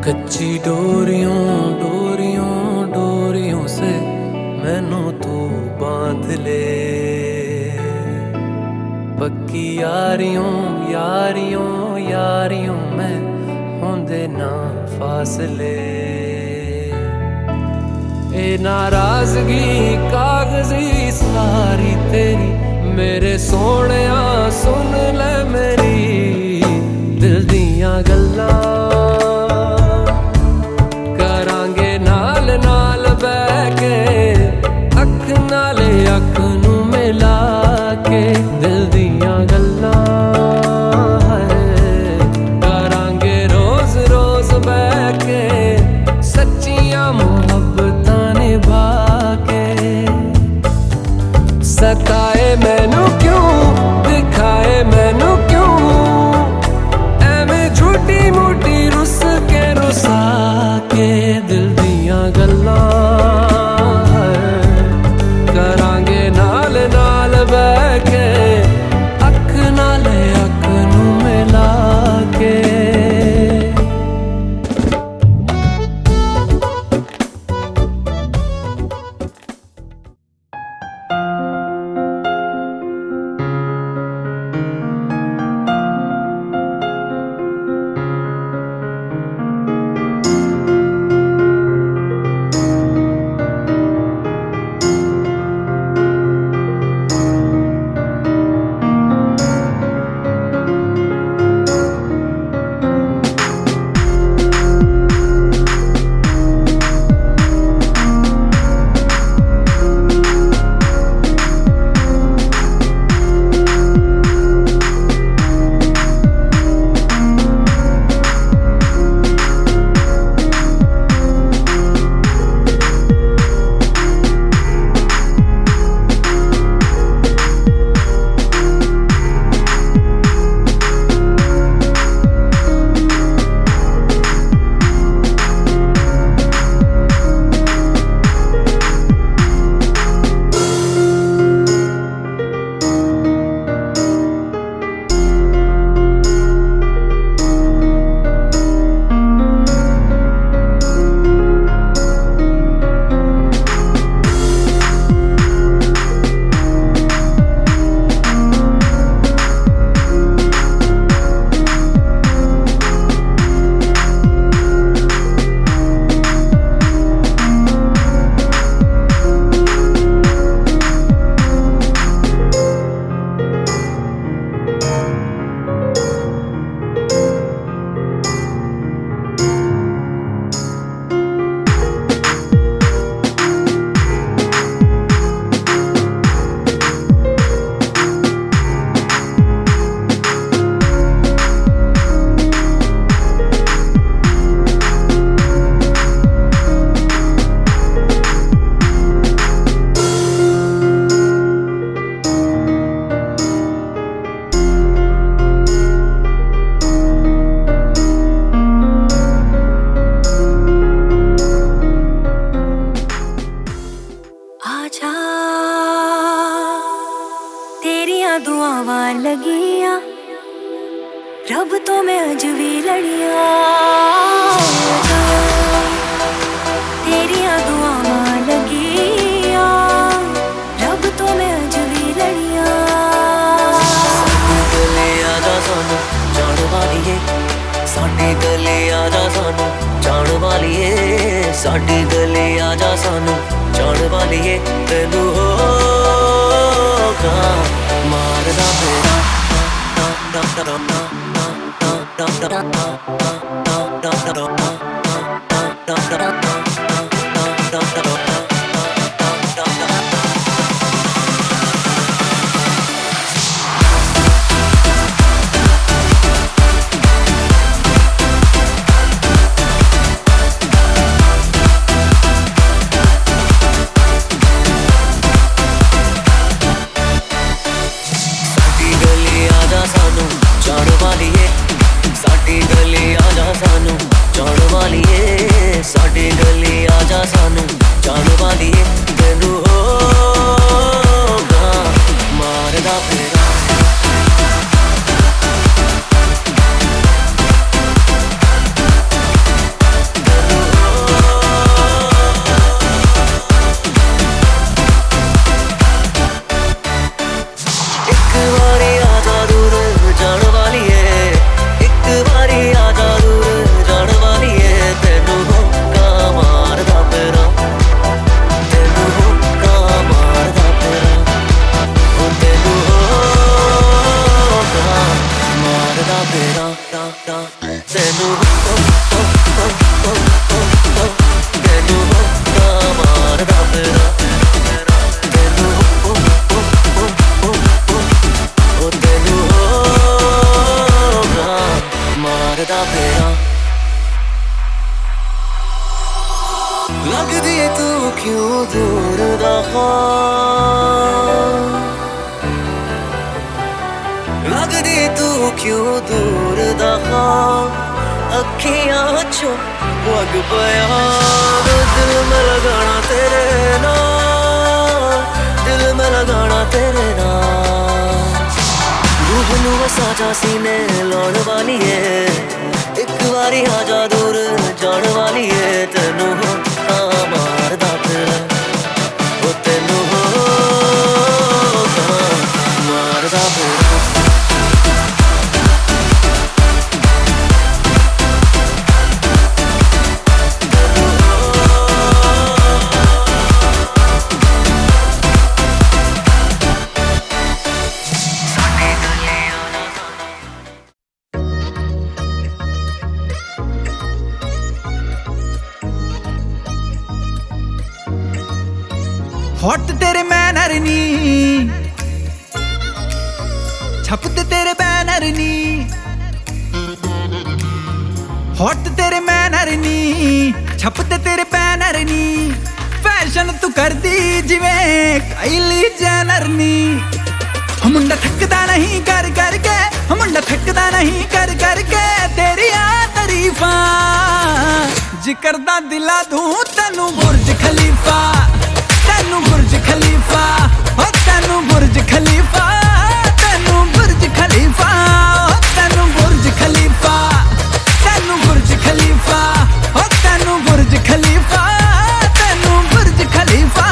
कच्ची डोरियों डोरियों डोरियों से मैनू तू बांध ले। पक्की यारियों यारियों यारियों में होंदे ना फासले। ए नाराजगी कागजी सारी तेरी मेरे सोहणिया सुन ले मेरी दिल दियां गल्लां। करांगे नाल नाल बैठ के अख नाले अख नू मिला के दिल दियां गल्लां। करांगे रोज रोज बैठ के सच्चियां मुहब्बतां निभा के। सताए मैनू क्यों दिखाए मैनू क्यों एवें झूठी मूठी रुस के रुसा के दिल दियां गल्लां। करांगे नाल नाल बैठ के अख नाले अख नू मिला के। दुआवां लगियां रब तो मैं अज भी लड़ियां। तेरियां दुआवां लगियां रब तो मैं अज भी लड़ियां। साडे गले आजा सानू जान वालिए, साडे गले आजा सानू जान वालिए, साडे गले आजा सानू जान वालिए। तैनू होगा मारदा मेरा साडी गली आजा सानू जान वालिए, साडी दूर दा लगदी तू क्यों दूर दा अखियां चों वग पया दिल में लगाना तेरे नाल दिल में लगाना तेरे नाल रूह नू वसा जा सीने लाउण वाली है एक बारी आजा दूर जान वाली है तेनू होता मारदा फिर ओ तेनू होता मारदा फिर हॉट तेरे मैनर नी छपते तेरे बैनर नी हॉट तेरे मैनर नी छपते तेरे बैनर नी फैशन तू कर दी जिवें काइली जेनर नी मुंडा थकदा नहीं कर करके मुंडा थकदा नहीं कर करके तेरिया तारीफां जिक्र दा दिला दूं तैनू बुर्ज खलीफा तैनू बुर्ज खलीफा ओ तैनू बुर्ज खलीफा तैनू बुर्ज खलीफा ओ तैनू बुर्ज खलीफा तैनू बुर्ज खलीफा ओ तैनू बुर्ज खलीफा तैनू बुर्ज खलीफा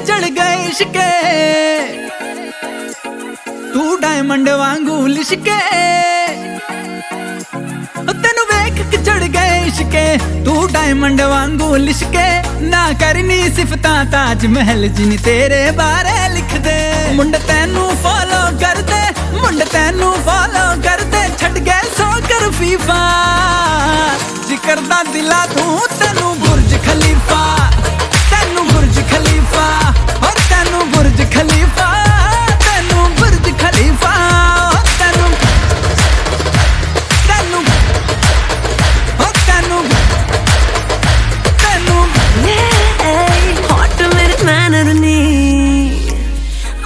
चढ़ गए इश्के तू डायमंड वांगू लिशके तेनू वेख के चढ़ गए इश्के तू डायमंड वांगू लिशके ना करनी सिफतां ताज महल जिन तेरे बारे लिख दे मुंड तैनू फॉलो कर दे मुंड तैनू फॉलो कर दे छड़ गए सो कर फीफा जिक्र दा दिला दूं तैनू बुर्ज खलीफा तैनू बुर्ज खलीफा और तैनू बुर्ज खलीफा तैनू बुर्ज खलीफा तैनू तैनू और तैनू तैनू हॉट मेरे मैनर नी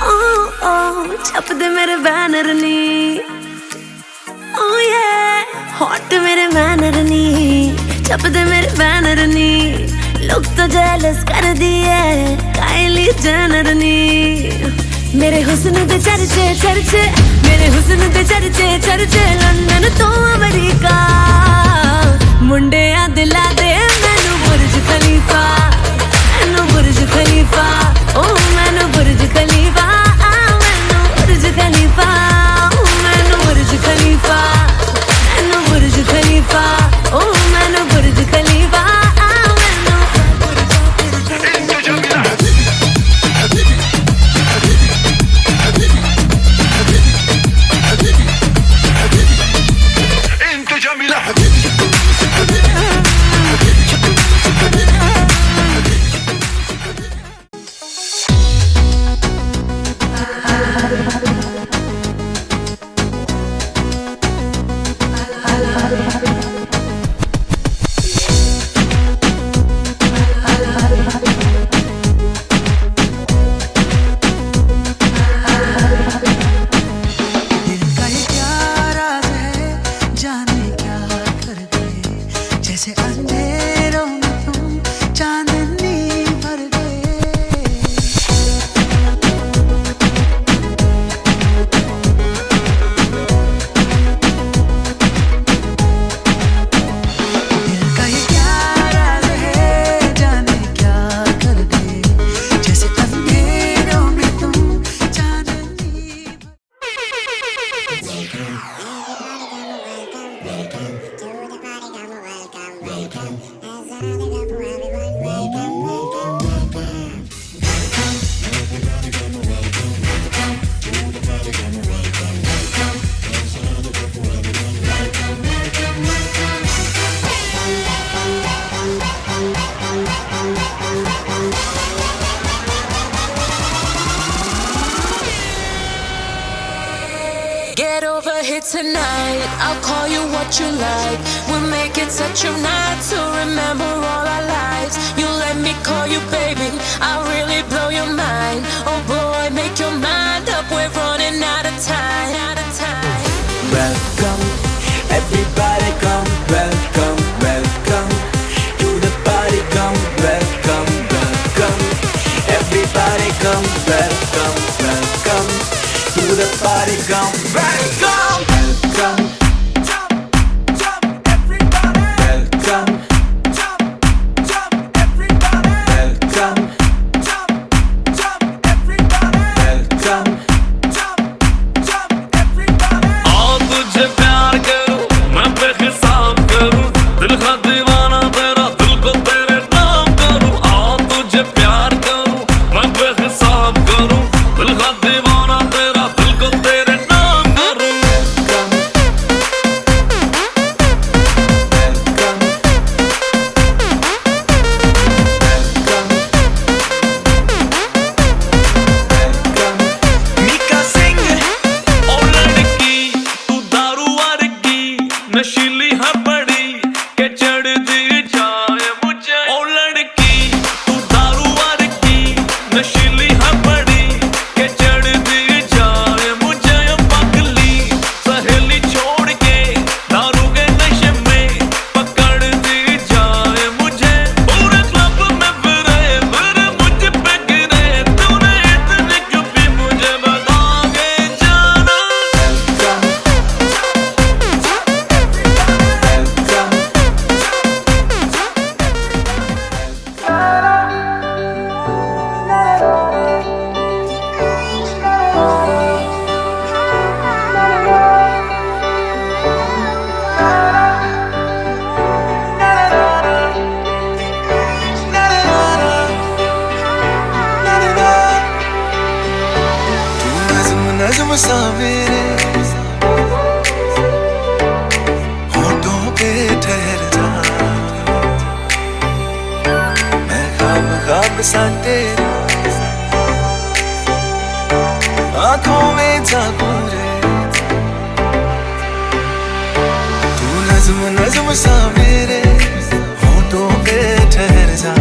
ओ छप दे मेरे बैनर नी ओ ये हॉट मेरे मैनर नी छप दे मेरे बैनर नी लोग तो जेलस कर दिए काइली जेनर नी मेरे हुस्न दे चर्चे चर्चे मेरे हुस्न दे चर्चे चर्चे लंदन तो अमेरिका मुंडे आ दिला दे मैनू बुर्ज खलीफा मैनू बुर्ज खलीफा ओ मैनू बुर्ज खलीफा मैनू बुर्ज खलीफा मैनू बुर्ज खलीफा मैनू बुर्ज खलीफा ओ मैनू बुर्ज खलीफा tonight. I'll call you what you like. We'll make it such a night to remember all our lives. You let me call you baby, I'll really blow your mind. Oh boy, make your mind up, we're running out of time. Welcome, everybody come. Welcome, welcome to the party. Come, welcome, welcome. Everybody come. Welcome, welcome to the party. Come, welcome, welcome. Jump, jump, everybody. Welcome, jump, jump, everybody. Welcome, jump, jump, everybody. Welcome, jump, jump, everybody. आओ तुझे प्यार करूं, मैं बेहिसाब करूं, दिल का दीवाना तेरा, दिल को तेरे नाम करूं। आओ तुझे प्यार करूं, मैं बेहिसाब करूं, दिल का दीवाना तेरा, दिल को तेरे नाम करूं। मीका सिंह ओ लड़की तू दारू वर्गी, नशीली है बड़ी के चढ़ती जाए मुझे। ओ लड़की तू दारू वर्गी, नशीली है बड़ी के चढ़ती जाए मुझे। पगली सहेली छोड़ के दारू के नशे में पकड़ती जाए मुझे। पूरे क्लब में फिरे फिर मुझ पे गिरे, तूने इतनी क्यों पी मुझे बता के जाना। नज़्म सा मेरे होठों पे ठहर जा, मैं ख्वाब ख्वाब सा तेरे आँखों में जागूं रे। तू नज़्म नज़्म सा मेरे होठों पे ठहर जा,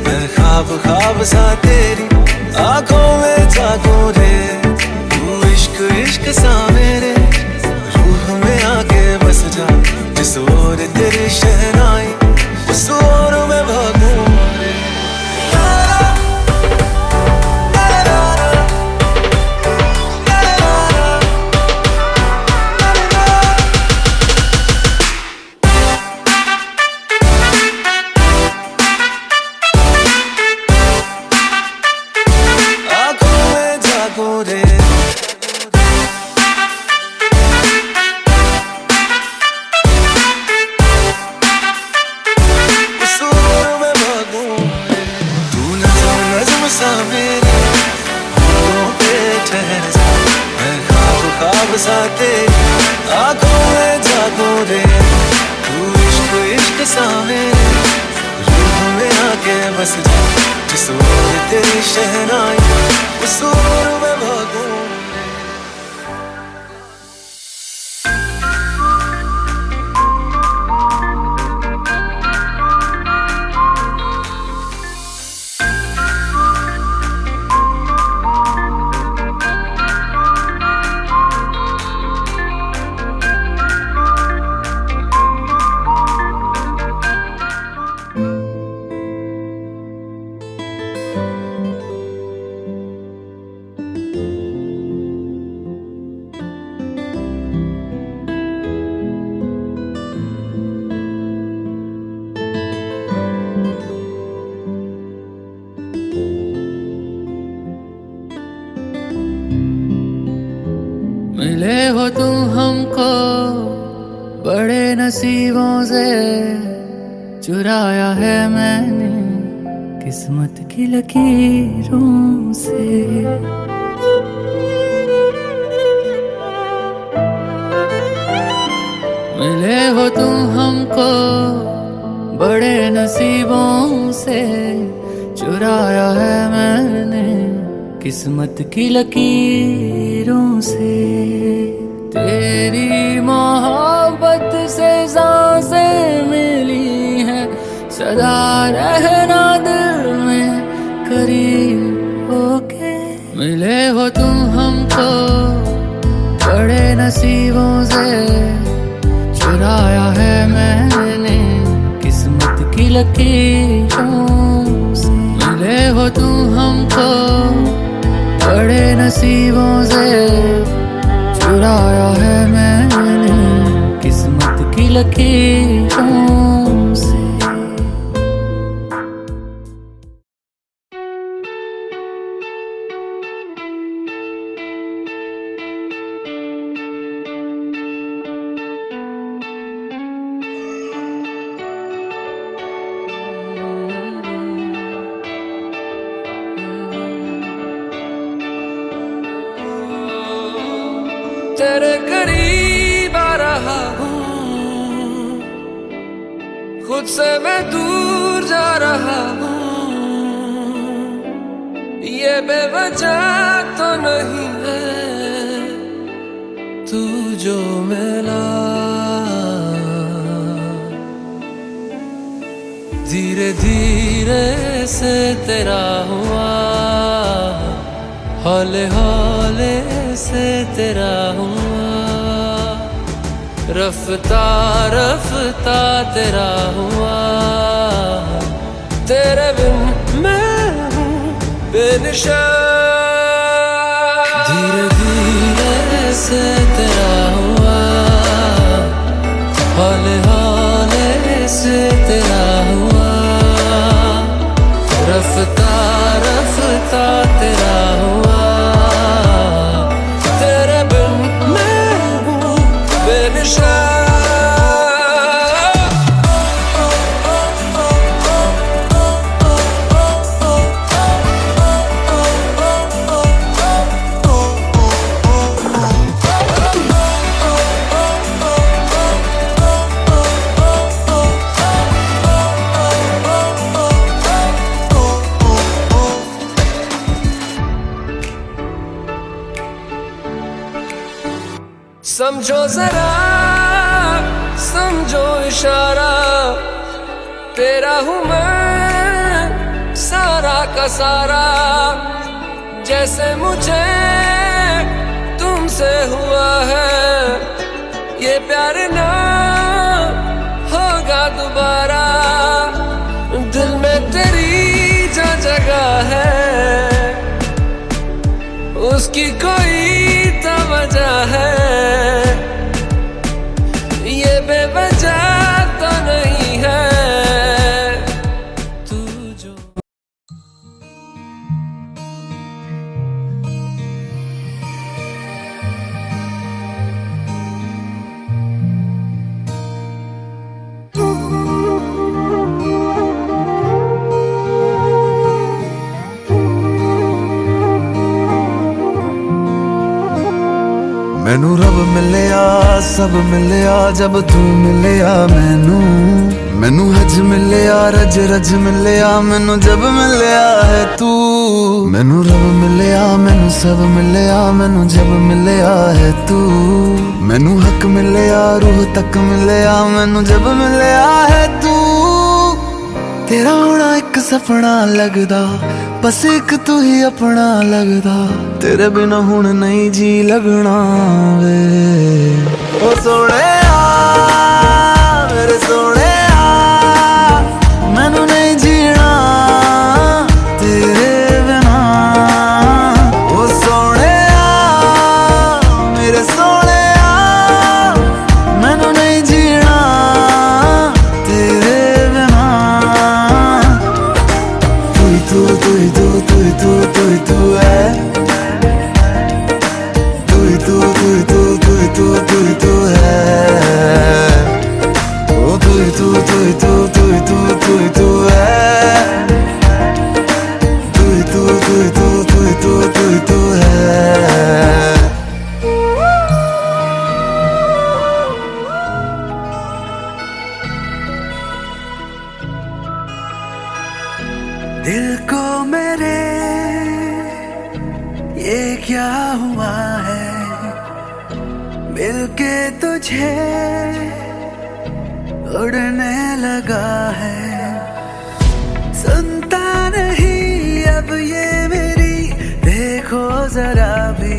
मैं ख्वाब ख्वाब सा तेरी आँखों में जागूं रे। इश्क इश्क सा मेरे रूह में आके बस जा, जिस ओर तेरी शहनाई उस ओर मैं भागूं रे। आँखों में जागूं रे। सा मेरे होठों पे ठहर जा, मैं ख्वाब ख्वाब सा तेरी आँखों में जागूं रे। तू इश्क इश्क सा मेरे रूह में आके बस जा, जिस ओर तेरी शहनाई उस ओर मैं भागूं। मिले हो तुम हमको बड़े नसीबों से, चुराया है मैंने किस्मत की लकीरों से। मिले हो तुम हमको बड़े नसीबों से, चुराया है मैंने किस्मत की लकीरों से। तेरे तेरी मोहब्बत से सांसें मिली हैं, सदा रहना दिल में करीब होके। मिले हो तुम हमको बड़े नसीबों से, चुराया है मैंने किस्मत की लकीरों से। मिले हो तुम हमको बड़े नसीबों से, चुराया है मैंने किस्मत की लकीरों से। तेरे करीब आ रहा हूँ, खुद से मैं दूर जा रहा हूँ। ये बेवजह तो नहीं है तू जो मिला, धीरे धीरे से तेरा हुआ, हौले हौले से तेरा हुआ, रफ्ता रफ्ता तेरा हुआ। तेरे बिन मैं हूँ बेनिशान, धीरे धीरे से तेरा हुआ, हौले हौले से तेरा हुआ, रफ्ता रफ्ता तेरा हुआ। तेरे बिन मैं हूँ बेनिशान। समझो जरा समझो इशारा, तेरा हूँ मैं सारा का सारा। जैसे मुझे तुमसे हुआ है, ये प्यार ना होगा दोबारा। दिल में तेरी जो जगह है, उसकी कोई तो वजह है। ये बेवजह तो नहीं है तू जो। मैनू रब मिलिया सब मिलिया जब तू मिलिया मैनू। मैनू हज मिलिया रज रज मिलिया मैनू जब मिलिया है तू। मैनू रब मिलिया मैनू सब मिलिया मैनू जब मिलिया है तू। मैनू हक मिलिया रूह तक मिलिया मैनू जब मिलिया है तू। तेरा होना एक सपना लगदा, बस एक तू ही अपना लगदा। तेरे बिना हुण नहीं जी लगना वे। ओ सोहणिया मेरे सोहणिया, मैनू नहीं जीना तेरे बिना। ओ सोहणिया मेरे सोहणिया, मैनू नहीं जीना तेरे बिना। तू तू तू तू तू तू तू है, तू तू तू तू तू तू तू है। ओ तू तू तू तू तू तू तू है, तू तू तू तू तू तू है। दिल को मेरे ये क्या हुआ है, मिलके तुझे उड़ने लगा है। सुनता नहीं अब ये मेरी देखो जरा भी,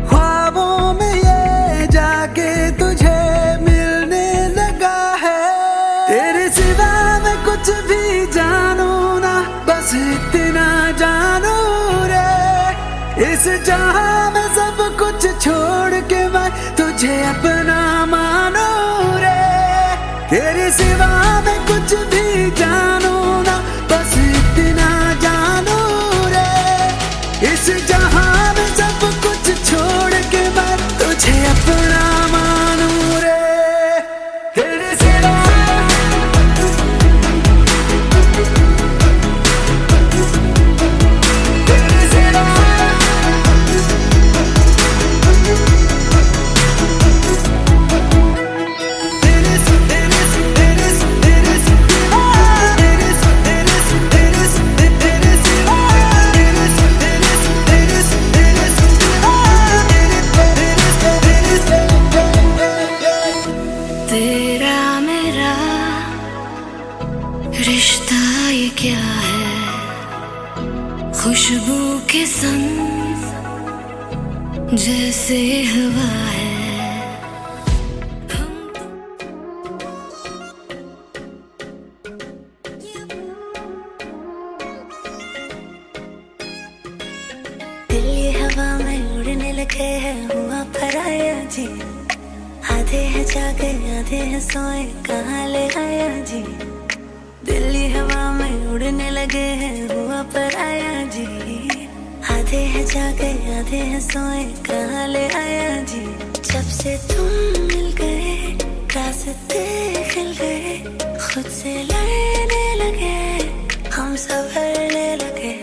ख्वाबों में ये जाके तुझे मिलने लगा है। तेरे सिवा मैं कुछ भी जानू ना, बस इतना जानू रे, इस जहां में सब कुछ छोड़ के मैं तुझे अपना मानू रे। तेरे सिवा मैं कुछ भी जानू ना, बस इतना जानू रे, इस जहां में सब कुछ छोड़ के मैं तुझे अपना मानू रे। तेरे सिवा तेरा मेरा रिश्ता ये क्या है, खुशबू के संग जैसे हवा है। दिल ये हवा में उड़ने लगे हैं, हुआ पराया जी। आधे हैं जागे आधे हैं सोए, कहाँ ले आया जी। दिल्ली हवा में उड़ने लगे हैं, हुआ पराया जी। आधे हैं जागे आधे हैं सोए, कहाँ ले आया जी। जब से तुम मिल गए रास्ते खिल गए, खुद से लड़ने लगे हम संभलने लगे।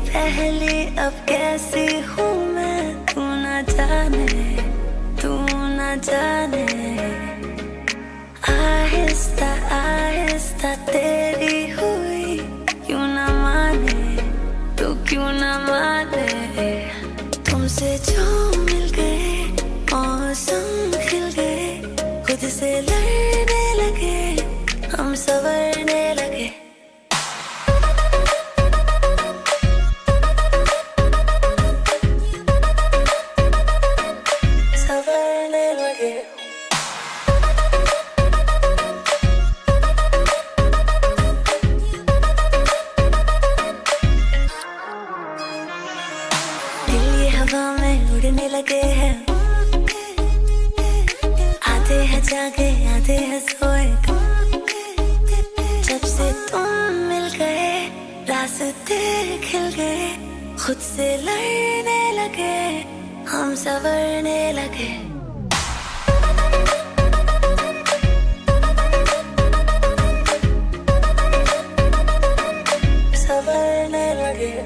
पहले अब कैसी हूँ मैं, तू ना जाने। आहिस्ता आहिस्ता तेरी हुई, क्यों ना माने तो क्यों ना माने। तुमसे जो मिल गए मौसम खिल गए, खुद से लड़ने लगे हम संवरने लगे। हवा में उड़ने लगे हैं, आधे हैं जागे आधे हैं सोए। जब से तुम मिल गए रास्ते खिल गए, खुद से लड़ने लगे हम संवरने लगे। संवरने लगे।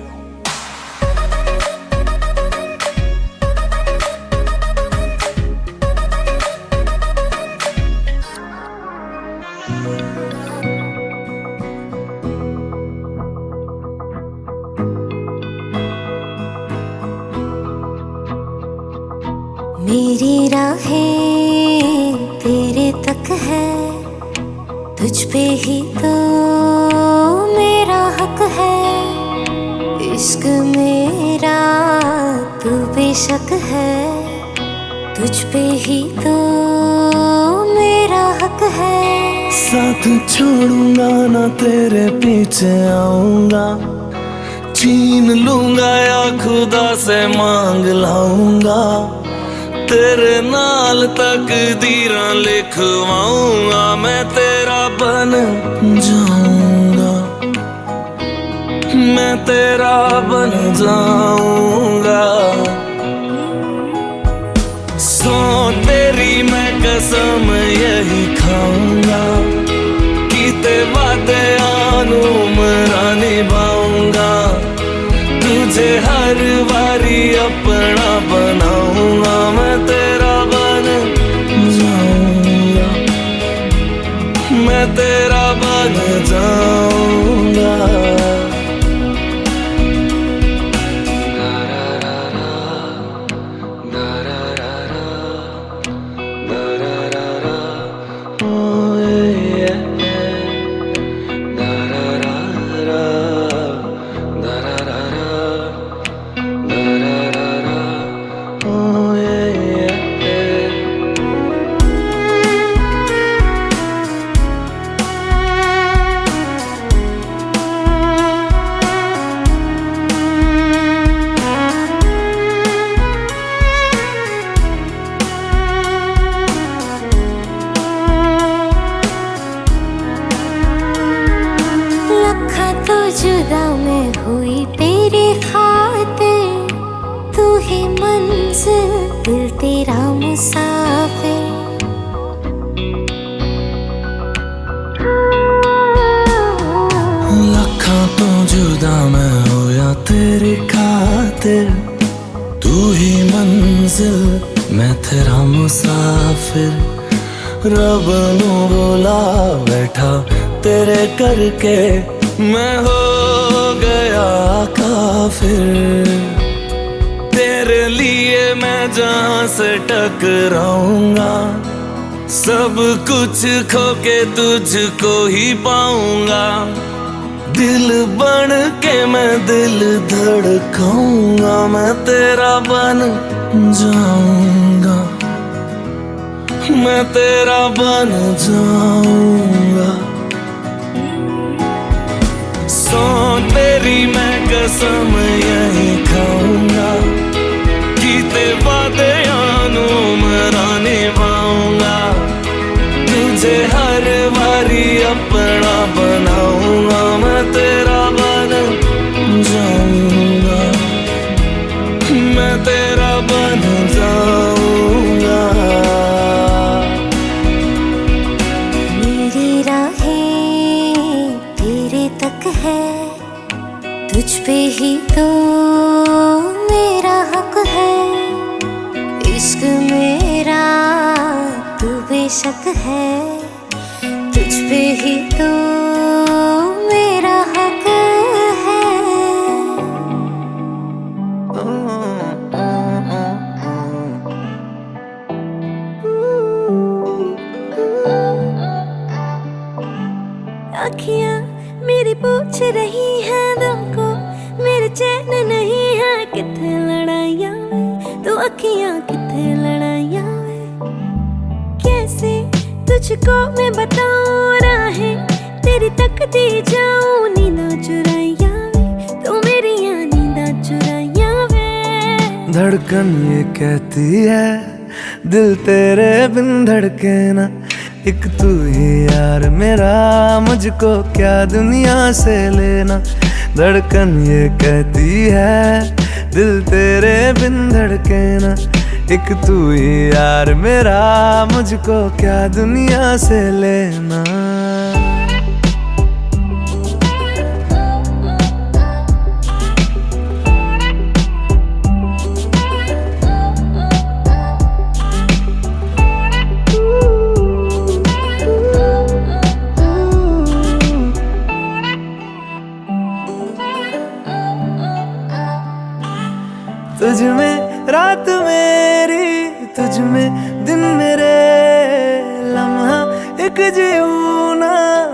मेरी राहें तेरे तक है, तुझ पे ही तो मेरा हक है। इश्क मेरा तू बेशक है, तुझ पे ही तो मेरा हक है। साथ छोड़ूंगा ना तेरे पीछे आऊंगा, छीन लूंगा या खुदा से मांग लाऊंगा। तेरे नाल तकदीरां लिखवाऊंगा, मैं तेरा बन जाऊंगा, मैं तेरा बन जाऊंगा। सो तेरी मैं कसम यही खाऊंगा, कीते वादे आनू मरा निभाऊंगा, तुझे हर बारी अपना बनाऊंगा, मैं तेरा बन जाऊंगा, मैं तेरा बन जाऊंगा। जुदा मैं हुई तेरे खातिर, तू ही मंजिल दिल तेरा मुसाफिर। लखा तो जुदा मैं होया तेरी खातिर, तू ही मंजिल मैं तेरा मुसाफिर। रब नू बोला बैठा तेरे करके, मैं हो गया काफिर। तेरे लिए मैं जहां से टकराऊंगा, सब कुछ खो के तुझको ही पाऊंगा। दिल बन के मैं दिल धड़काऊंगा, मैं तेरा बन जाऊंगा, मैं तेरा बन जाऊंगा। सो तेरी मैं कसम यही खाऊंगा, कीते वादे आनू मरा निभाऊंगा, तुझे हर बारी अपना बनाऊंगा, मैं तेरा बन जाऊंगा, मैं तेरा बन जाऊंगा। मेरी राहें तेरे तक है, तुझ पे ही तो मेरा हक है। इश्क मेरा तू बेशक है, तुझ पे ही तो मेरा हक है। अखियाँ मेरी पूछ रही हैं दिल को, मेरे चैन नहीं है किथे लड़ाइयाँ वे, तो अखियाँ किथे लड़ाइयाँ वे। कैसे तुझको मैं बताऊँ राहें तेरी तकती जाऊँ, नींदा चुराइयाँ वे, तो मेरी यहाँ नींदा चुराइयाँ वे। धड़कन ये कहती है दिल तेरे बिन धड़के ना, एक तू ही यार मेरा, मुझको क्या दुनिया से लेना। धड़कन ये कहती है दिल तेरे बिन धड़के ना, एक तू ही यार मेरा, मुझको क्या दुनिया से लेना। तुझ में रात मेरी, तुझ में दिन मेरे, लम्हा एक जीऊँ ना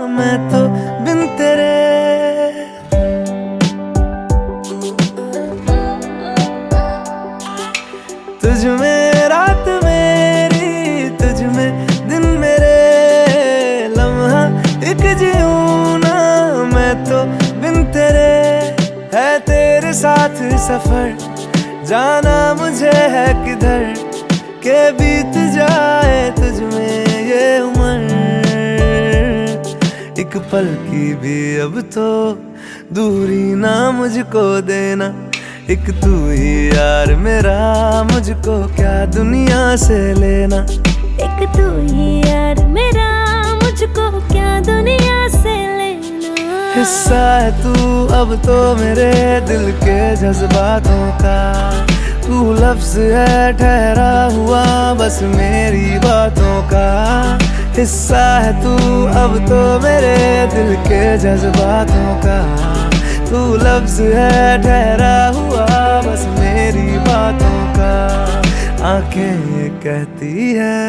मैं तो बिन तेरे। तुझ में रात मेरी, तुझ में दिन मेरे, लम्हा एक जीऊँ ना मैं तो बिन तेरे। है तेरे साथ सफर, जाना मुझे है किधर, के बीत जाए तुझ में ये उम्र, एक पल की भी अब तो दूरी ना मुझको देना। एक तू ही यार मेरा, मुझको क्या दुनिया से लेना। एक तू ही यार मेरा, मुझको क्या दुनिया से लेना। हिस्सा है तू अब तो मेरे दिल के जज्बातों का, तू लफ्ज है ठहरा हुआ बस मेरी बातों का। हिस्सा है तू अब तो मेरे दिल के जज्बातों का, तू लफ्ज है ठहरा हुआ बस मेरी बातों का। आंखें ये कहती है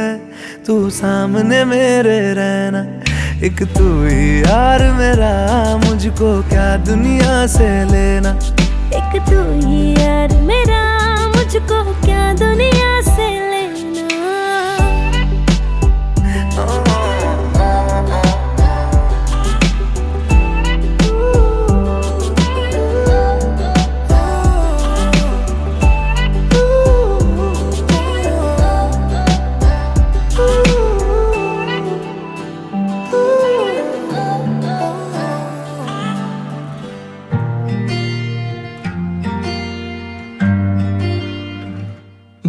तू सामने मेरे रहना। एक तू ही यार मेरा, मुझको क्या दुनिया से लेना। एक तू ही यार मेरा, मुझको क्या दुनिया से लेना।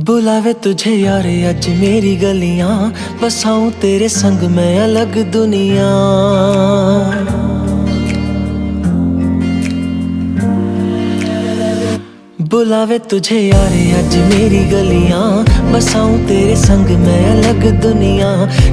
बुलावे तुझे यार अज मेरी गलियां, बसाऊं तेरे संग मैं अलग दुनिया। बुलावे तुझे यार अज मेरी गलियां, बसाऊं तेरे संग मैं अलग दुनिया।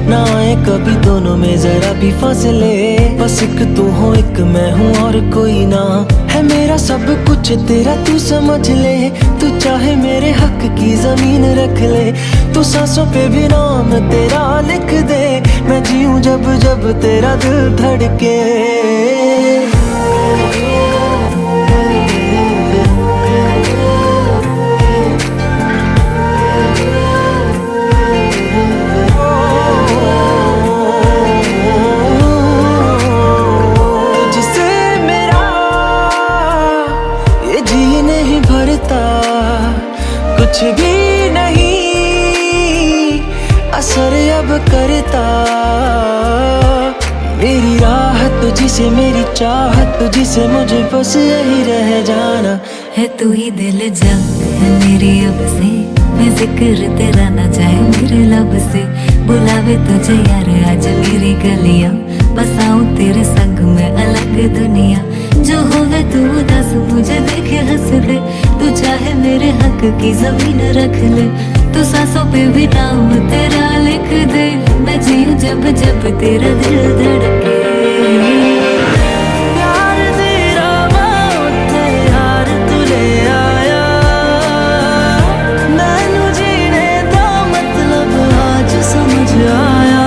ना आए कभी दोनों में जरा भी फासले, बस एक तू हो एक मैं हूँ और कोई ना। है मेरा सब कुछ तेरा तू समझ ले, तू चाहे मेरे हक की जमीन रख ले। तू सांसों पे भी नाम तेरा लिख दे, मैं जीऊं जब जब तेरा दिल धड़के। कुछ भी नहीं असर अब करता, मेरी राह तुझसे मेरी चाहत तुझसे मुझे बस यही रह जाना। है तू ही दिल जा है मेरी अब से, मैं जिक्र तेरा ना जाए मेरे लब से। बुलावे तुझे यार आज मेरी गलियां, बसाऊं तेरे संग में अलग दुनिया। जो होवे तू दस मुझे देखे हंस ले, तू चाहे मेरे हक की जमीन रख ले। तू सांसों पे भी नाम तेरा लिख दे, मैं जीऊं जब जब तेरा दिल धड़के। प्यार तेरा बहुत यार तू ले आया, मैनू जीने दा मतलब आज समझ आया।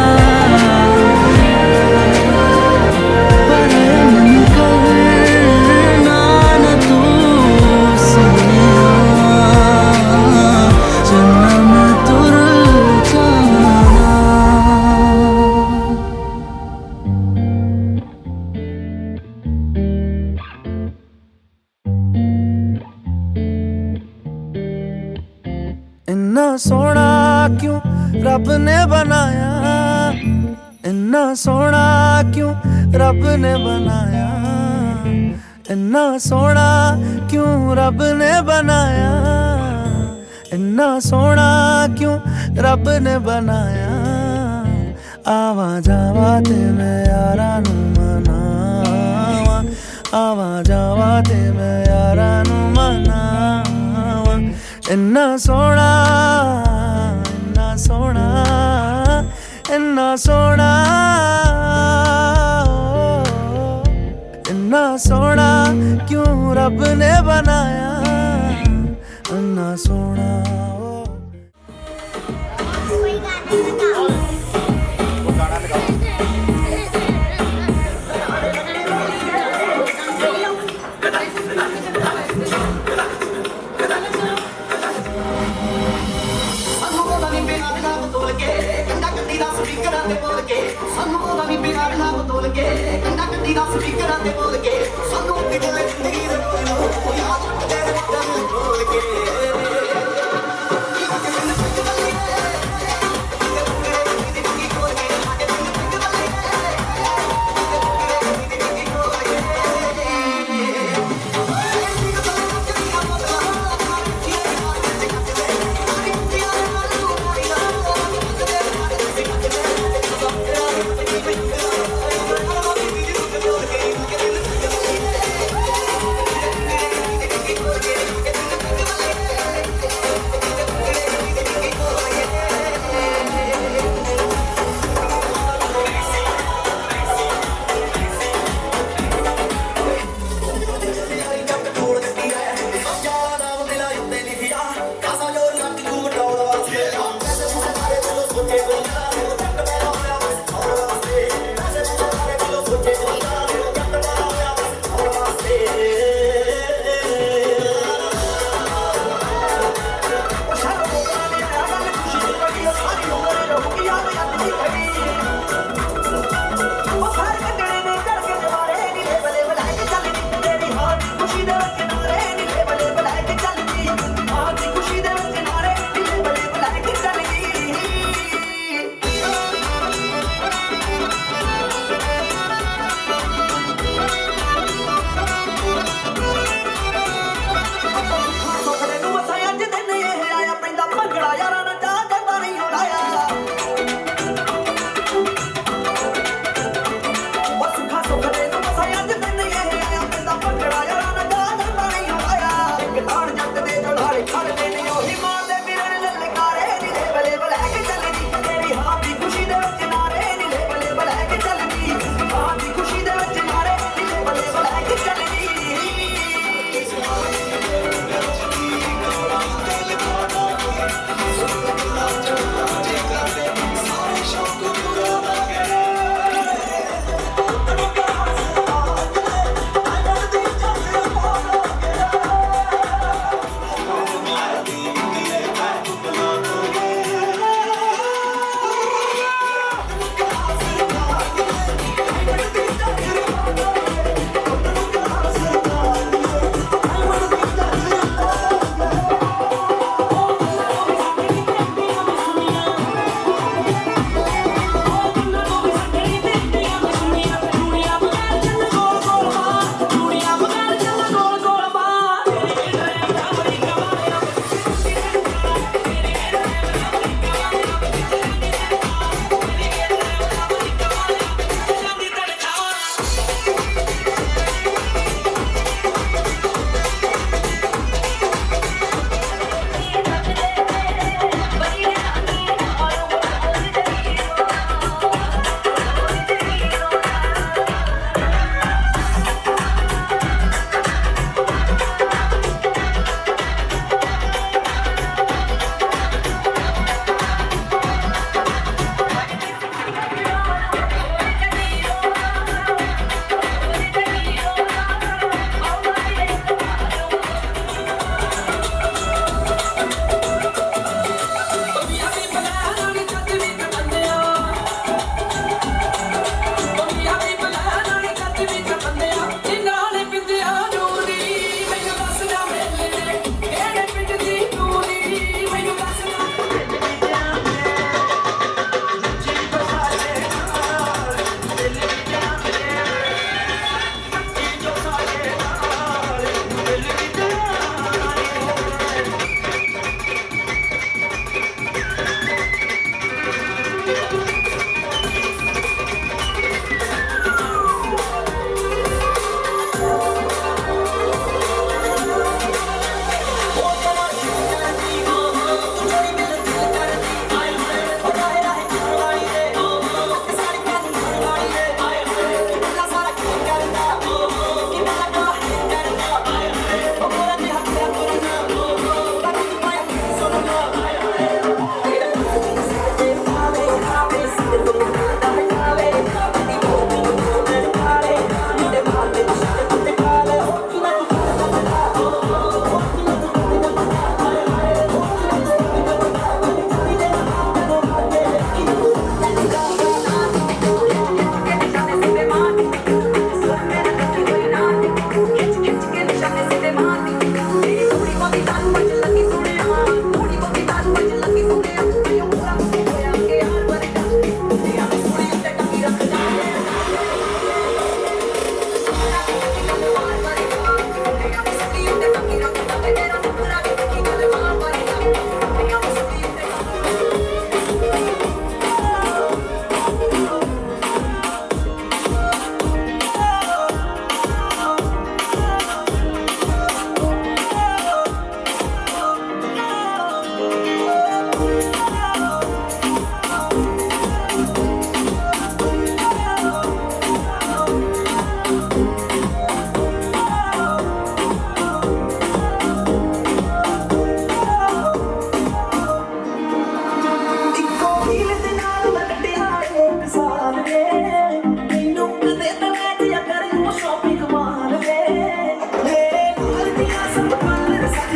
इन्ना सोना क्यों रब ने बनाया, इन्ना सोना क्यों रब ने बनाया। इन्ना सोना क्यों रब ने बनाया, इन्ना सोना क्यों रब ने बनाया। आवा जावा ते मैं यारा नू मनावा, आवा जावा ते मैं यारा नू मनावा। इन्ना सोना इन्ना सोना इन्ना सोना, इन्ना सोना क्यों रब ने बनाया, इन्ना सोना। ਸਾਨੂੰ ਉਹਦਾ ਵੀ ਪਿਆਰ ਨਾ ਬਤੋਲ ਕੇ, ਕੰਡਾ ਕੱਢੀ ਦਾ ਸਪੀਕਰਾਂ ਤੇ ਬੋਲ ਕੇ। ਸਾਨੂੰ ਕਿਤੇ ਜ਼ਿੰਦਗੀ ਦੇ ਕੋਈ ਯਾਦ ਰੱਖਦੇ ਨੇ ਬੋਲ ਕੇ।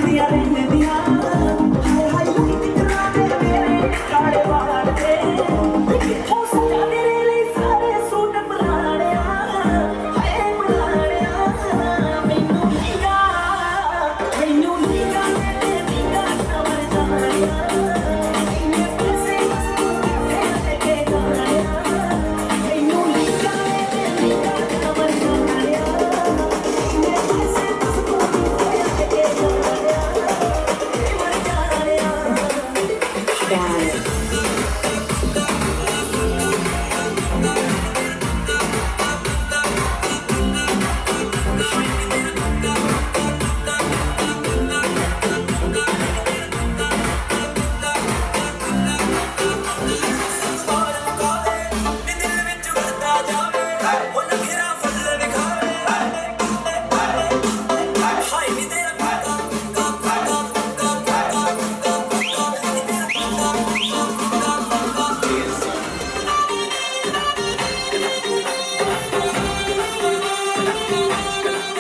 दिया रहने दिया हाय हाय लाइट करा दे मेरे काले बाल ते हो सजा तेरे लिए सारे सूट बनाड़िया हाय बनाड़िया मैनू नीगा ते नीगा समझ जाड़िया इन्ने पैसे लेके जाड़िया मैनू नीगा ते नीगा समझ जाड़िया इन्ने पैसे लेके जाड़िया मर जाड़िया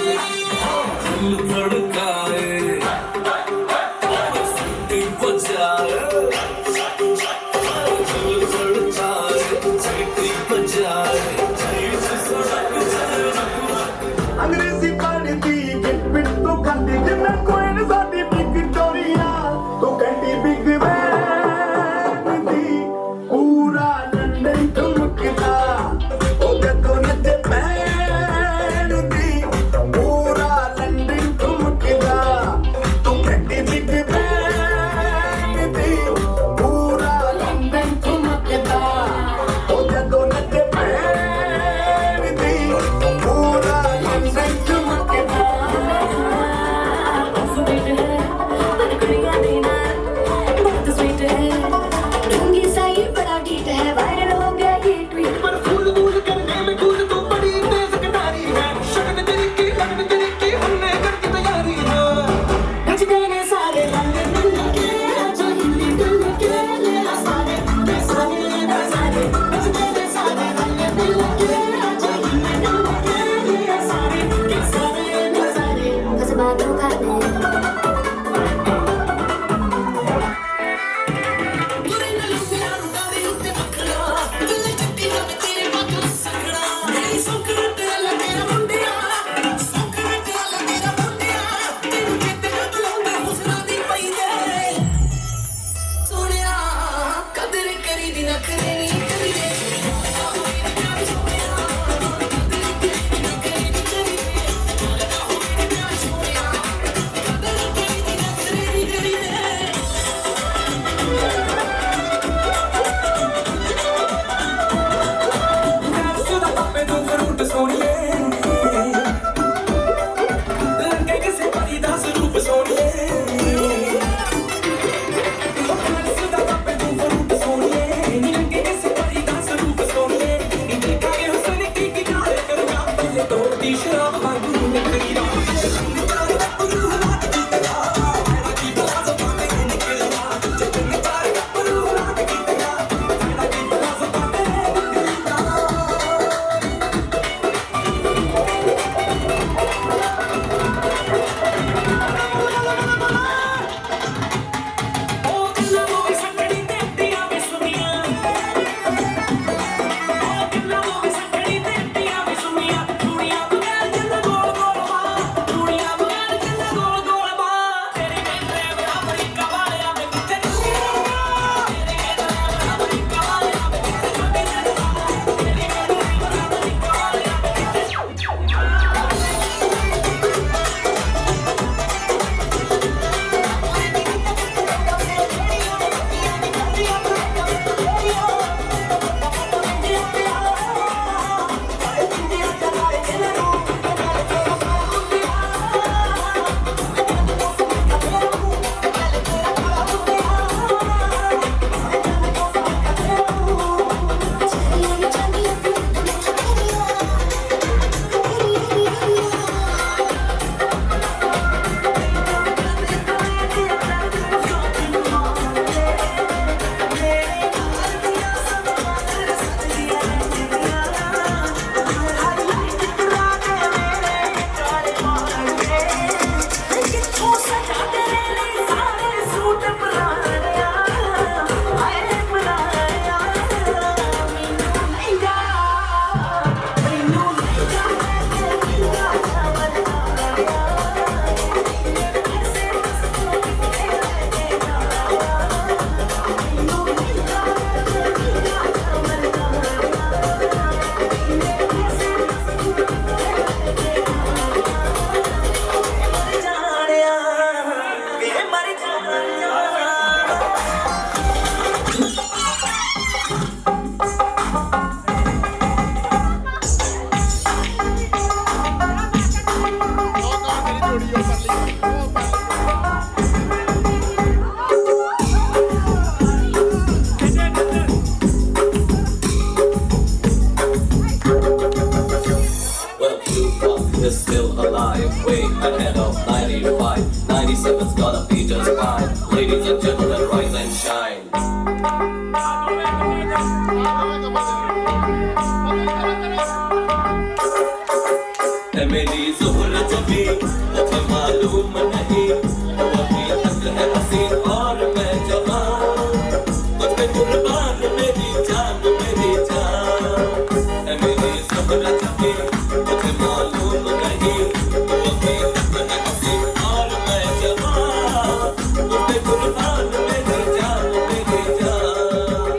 दिल धड़काए और सीटी बजाए दिल धड़काए सीटी बजाए सड़क जाए अंग्रेजी पढ़ती बिट बिट तो खाती जिन्ना कोई न साथी विक्टोरिया तो कहती बिग बैन थी पूरा लंदन ठुमकता ओ जदों नचे बैन थी पूरा लंदन ठुमकता तो कहती बिग बैन थी पूरा लंदन ठुमकता ओ जदों नचे बैन थी पूरा लंदन ठुमकता पर फूल फूल करने में फूल तो बड़ी तेज कटारी है शगन तेरी की लगन तेरी की हमने कर की तैयारी है नचते ने सारे रंग मिल के आजा हिली डुल के ले आ सारे नचते ने सारे रंग मिल के आजा हिली डुल के ले आ सारे बातों का Kade Well, Tupac is still alive, way ahead of 95. 97's gonna be just fine. Ladies and gentlemen, rise and shine. है मेरी ज़ोहरत भी, मुझे मालूम नहीं, वो अभी तक है हसीन और मैं जवान। तुझ पे कुर्बान मेरी जान, मेरी जान। है मेरी ज़ोहरत भी, मुझे मालूम नहीं, वो अभी तक है हसीन और मैं जवान। तुझ पे कुर्बान मेरी जान, मेरी जान।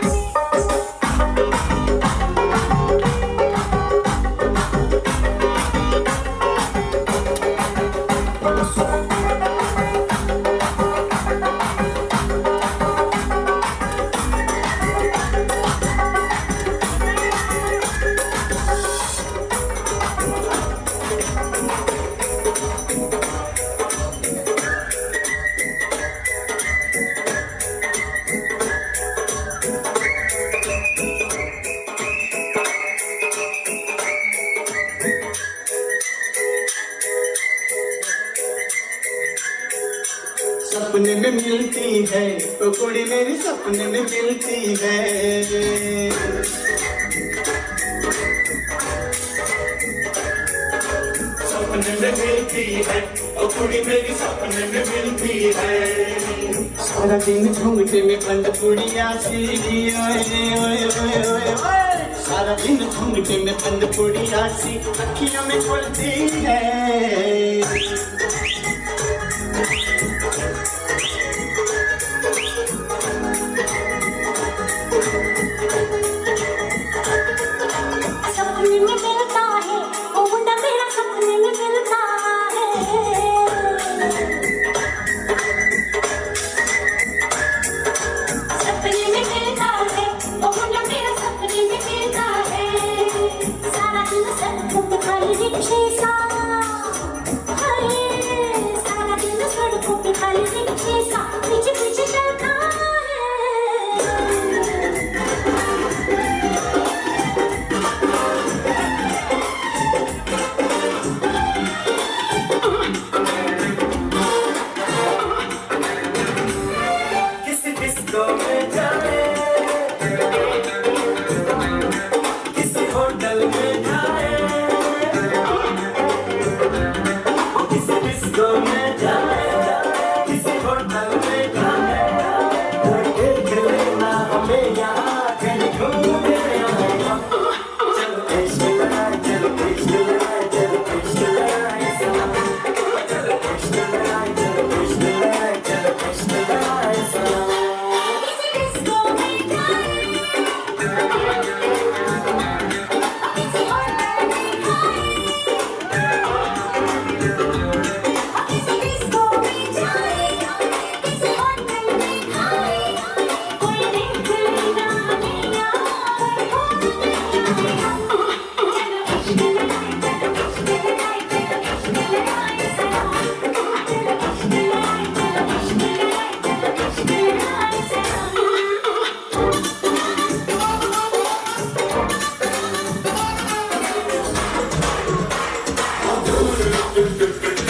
सपने में मिलती है तो कुड़ी मेरी सपने में मिलती है। सपने में मिलती है तो कुड़ी मेरी सपने में मिलती है। सारा दिन घूमते में बंद कुड़िया सी, ओए ओए ओए ओए ओए। सारा दिन घूमते में बंद कुड़िया सी अखियों में खुलती है। सपने में मिलता है वो मुंडा मेरा, सपने में मिलता है। सपने में मिलता है वो मुंडा मेरा, सपने में मिलता है। सारा दिन सड़कों पे खाली रिक्शे सा, सारा दिन सड़कों पे खाली रिक्शे सा पीछे पीछे चलता है। किसी डिस्को में जाए, किसी होटल में जाए, किसी डिस्को में जाए, किसी होटल में जाए। देख लेना हमें यहाँ कहीं घूमने आए। चलो इश्क लगाए, चलो इश्क लगाए, चलो इश्क लगाए सनम। चलो इश्क लगाए, चलो इश्क लगाए, चलो इश्क लगाए सनम। किसी डिस्को में जाए, किसी होटल में खाए, किसी डिस्को में जाए, किसी होटल में खाए। कोई देख लेना हमें यहाँ घूमने आए। चलो इश्क लगाए, चलो इश्क लगाए, चलो इश्क लगाए सनम। चलो इश्क लगाए, चलो इश्क लगाए, चलो इश्क लगाए सनम।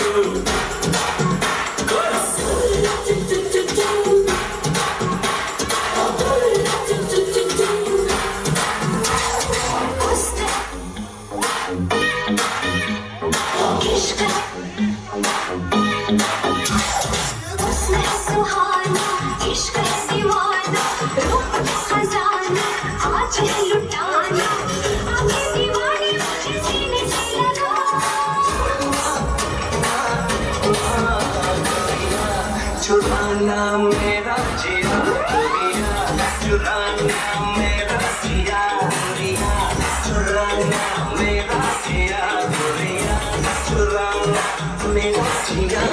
उसने सुहाना इश्क दीवाना, रूप खजाना आज है लुटाना। आगे दीवानी मुझे सीने से लगा। चुराना मेरा जिया दुनिया, चुराना मेरा जिया दुनिया, चुराना मेरा जिया दुनिया, चुराना मेरा जिया।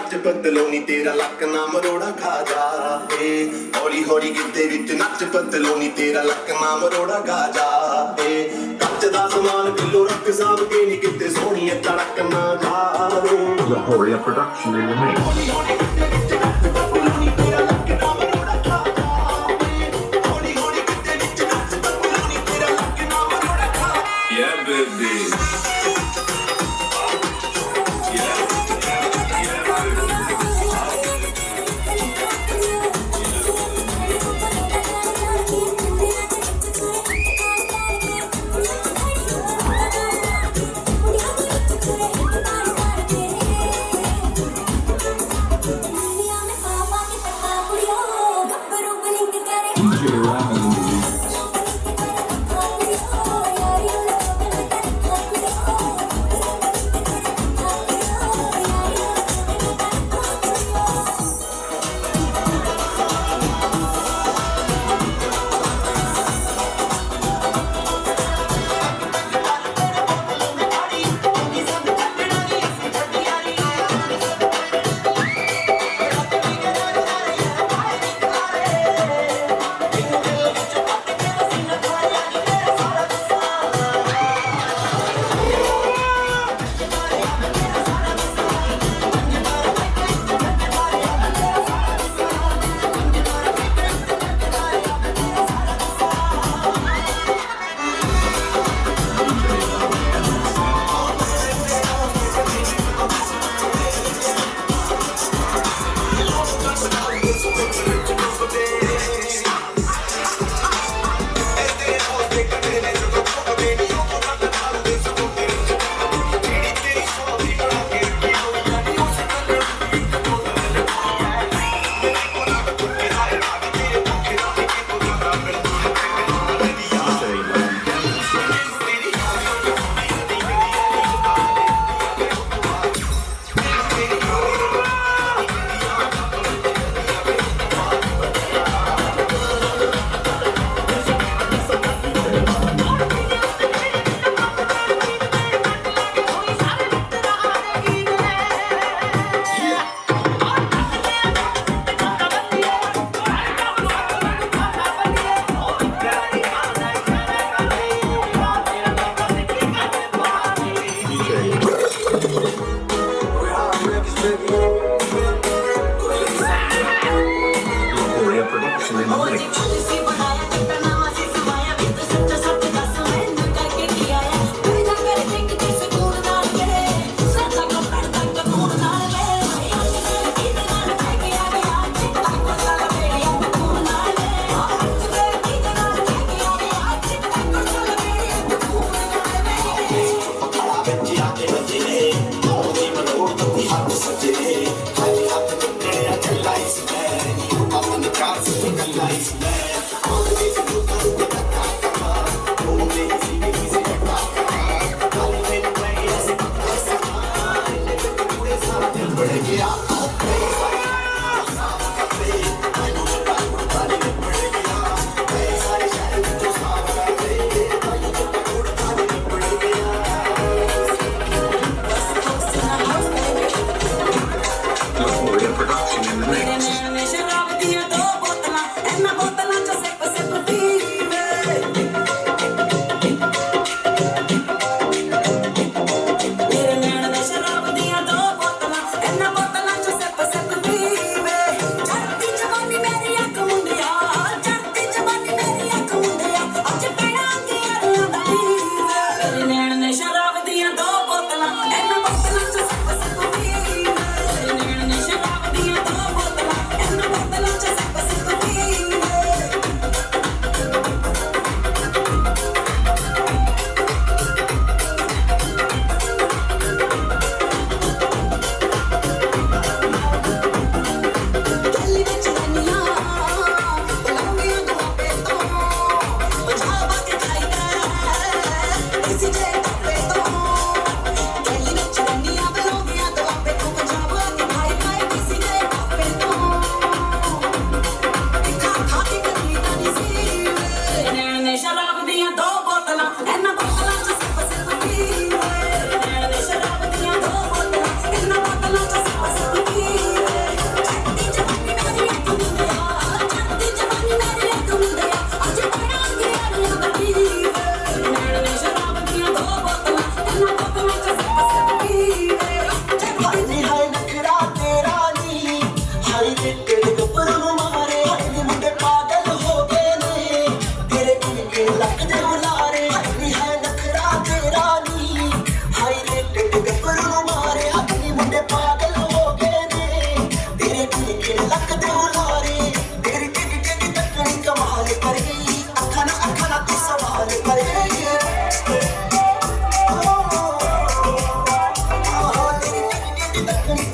ਨੱਚ ਪਤਲੋਨੀ ਤੇਰਾ ਲੱਕ ਨਾ ਮਰੋੜਾ ਖਾ ਜਾਏ ਹੌਲੀ ਹੌਲੀ ਗਿੱਧੇ ਵਿੱਚ ਨੱਚ ਪਤਲੋਨੀ ਤੇਰਾ ਲੱਕ ਨਾ ਮਰੋੜਾ ਖਾ ਜਾਏ ਕੱਚ ਦਾ ਸਮਾਨ ਕਿਲੋ ਰੱਖ ਸਾਂਭ ਕੇ ਨੀ ਕਿਤੇ ਸੋਹਣੀਏ ਤੜਕ ਨਾ ਜਾਵੇ Lahoria production in the mix. ਹੌਲੀ ਹੌਲੀ ਗਿੱਧੇ ਵਿੱਚ ਨੱਚ ਪਤਲੋਨੀ ਤੇਰਾ ਲੱਕ ਨਾ ਮਰੋੜਾ ਖਾ ਜਾਏ ਹੌਲੀ ਹੌਲੀ ਗਿੱਧੇ ਵਿੱਚ ਨੱਚ ਪਤਲੋਨੀ ਤੇਰਾ ਲੱਕ ਨਾ ਮਰੋੜਾ ਖਾ Yeah, baby.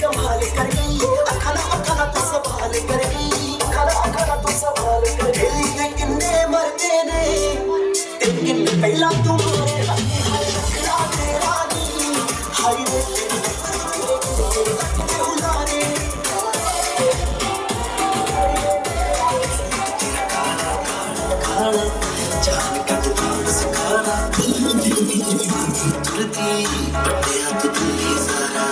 कमाल कर गई अखला तो सवाल कर गई अखला तो सवाल कर गई ये किन्ने मरते ने ते किन्ने पहला तुम्हारे रखला तेरा नी हाय रे उलारे खाना जान कट दूर से खाना तुरती बड़े हाथ तुली सारा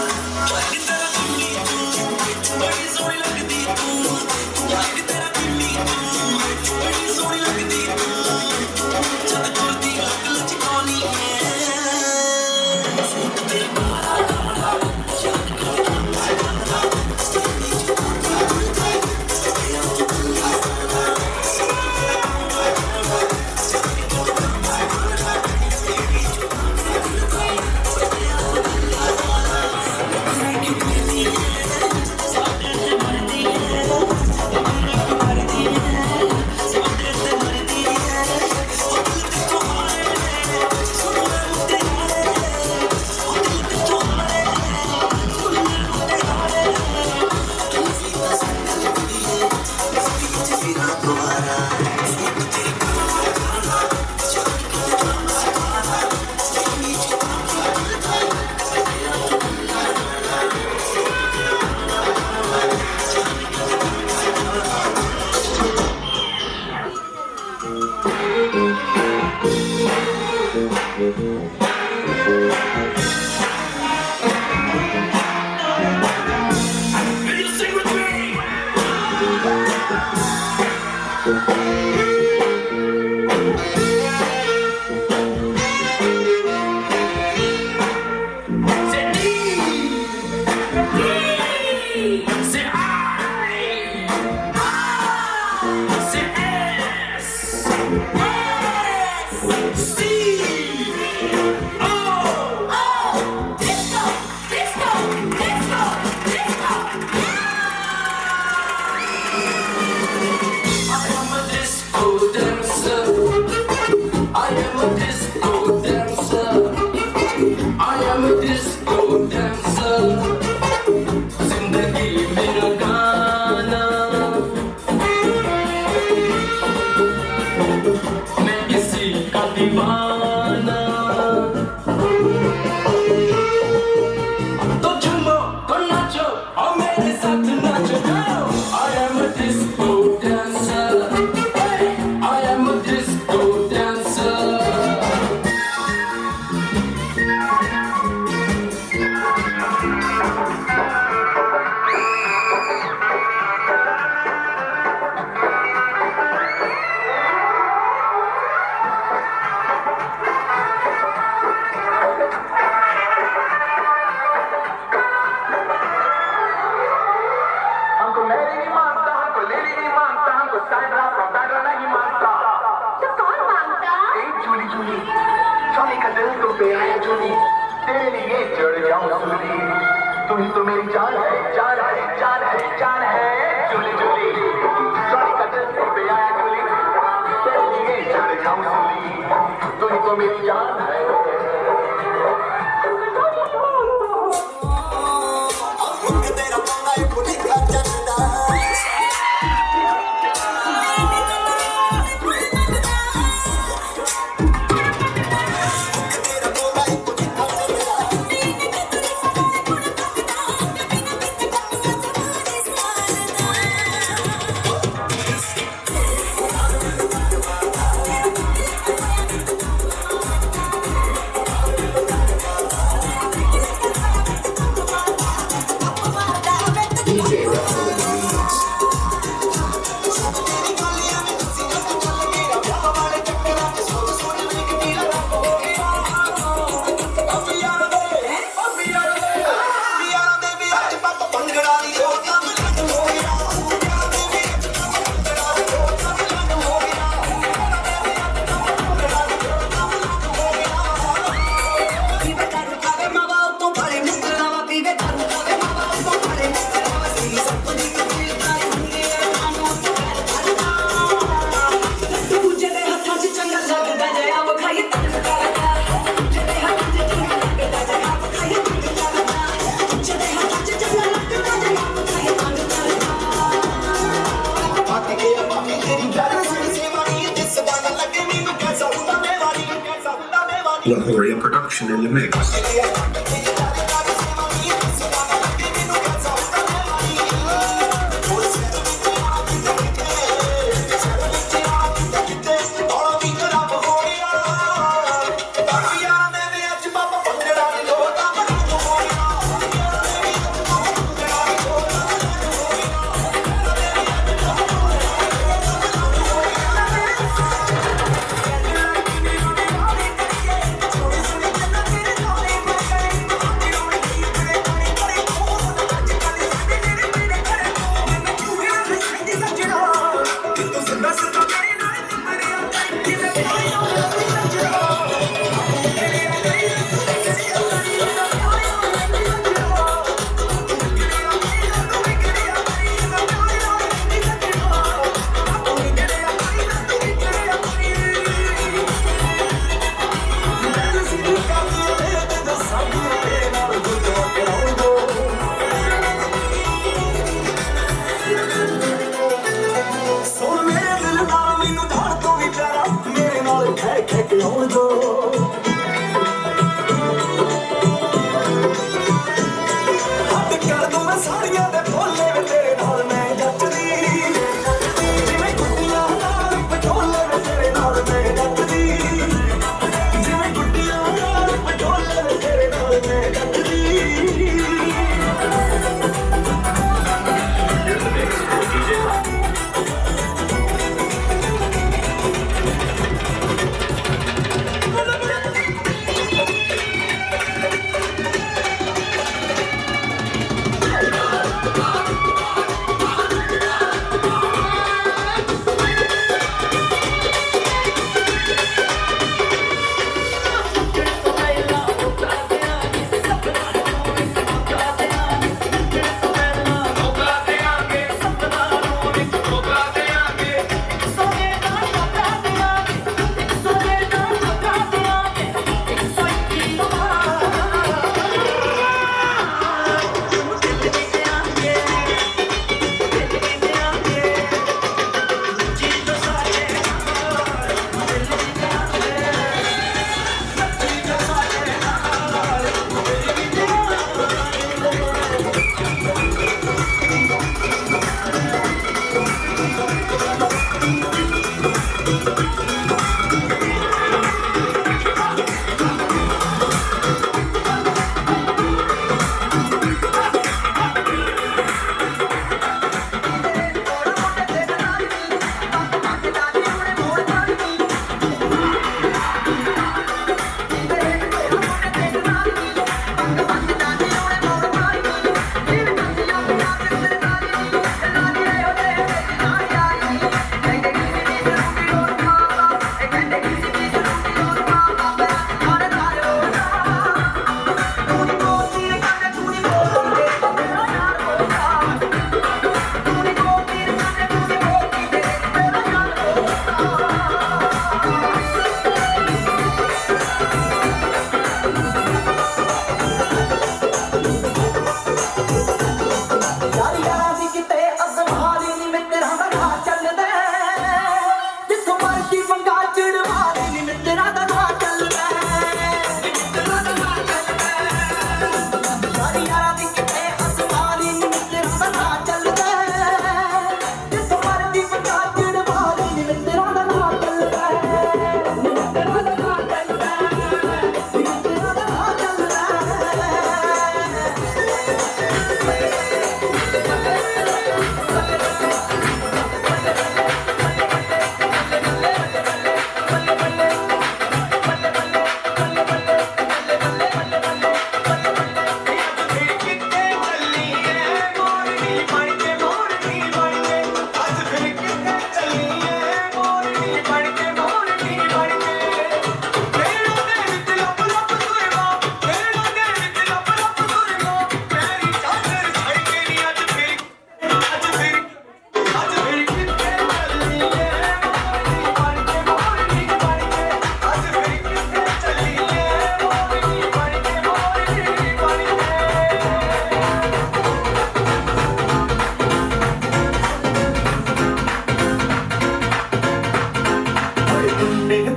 Lahoria production in the mix.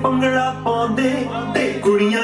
Bhangra ਪਾਉਂਦੇ ਤੇ ਕੁੜੀਆਂ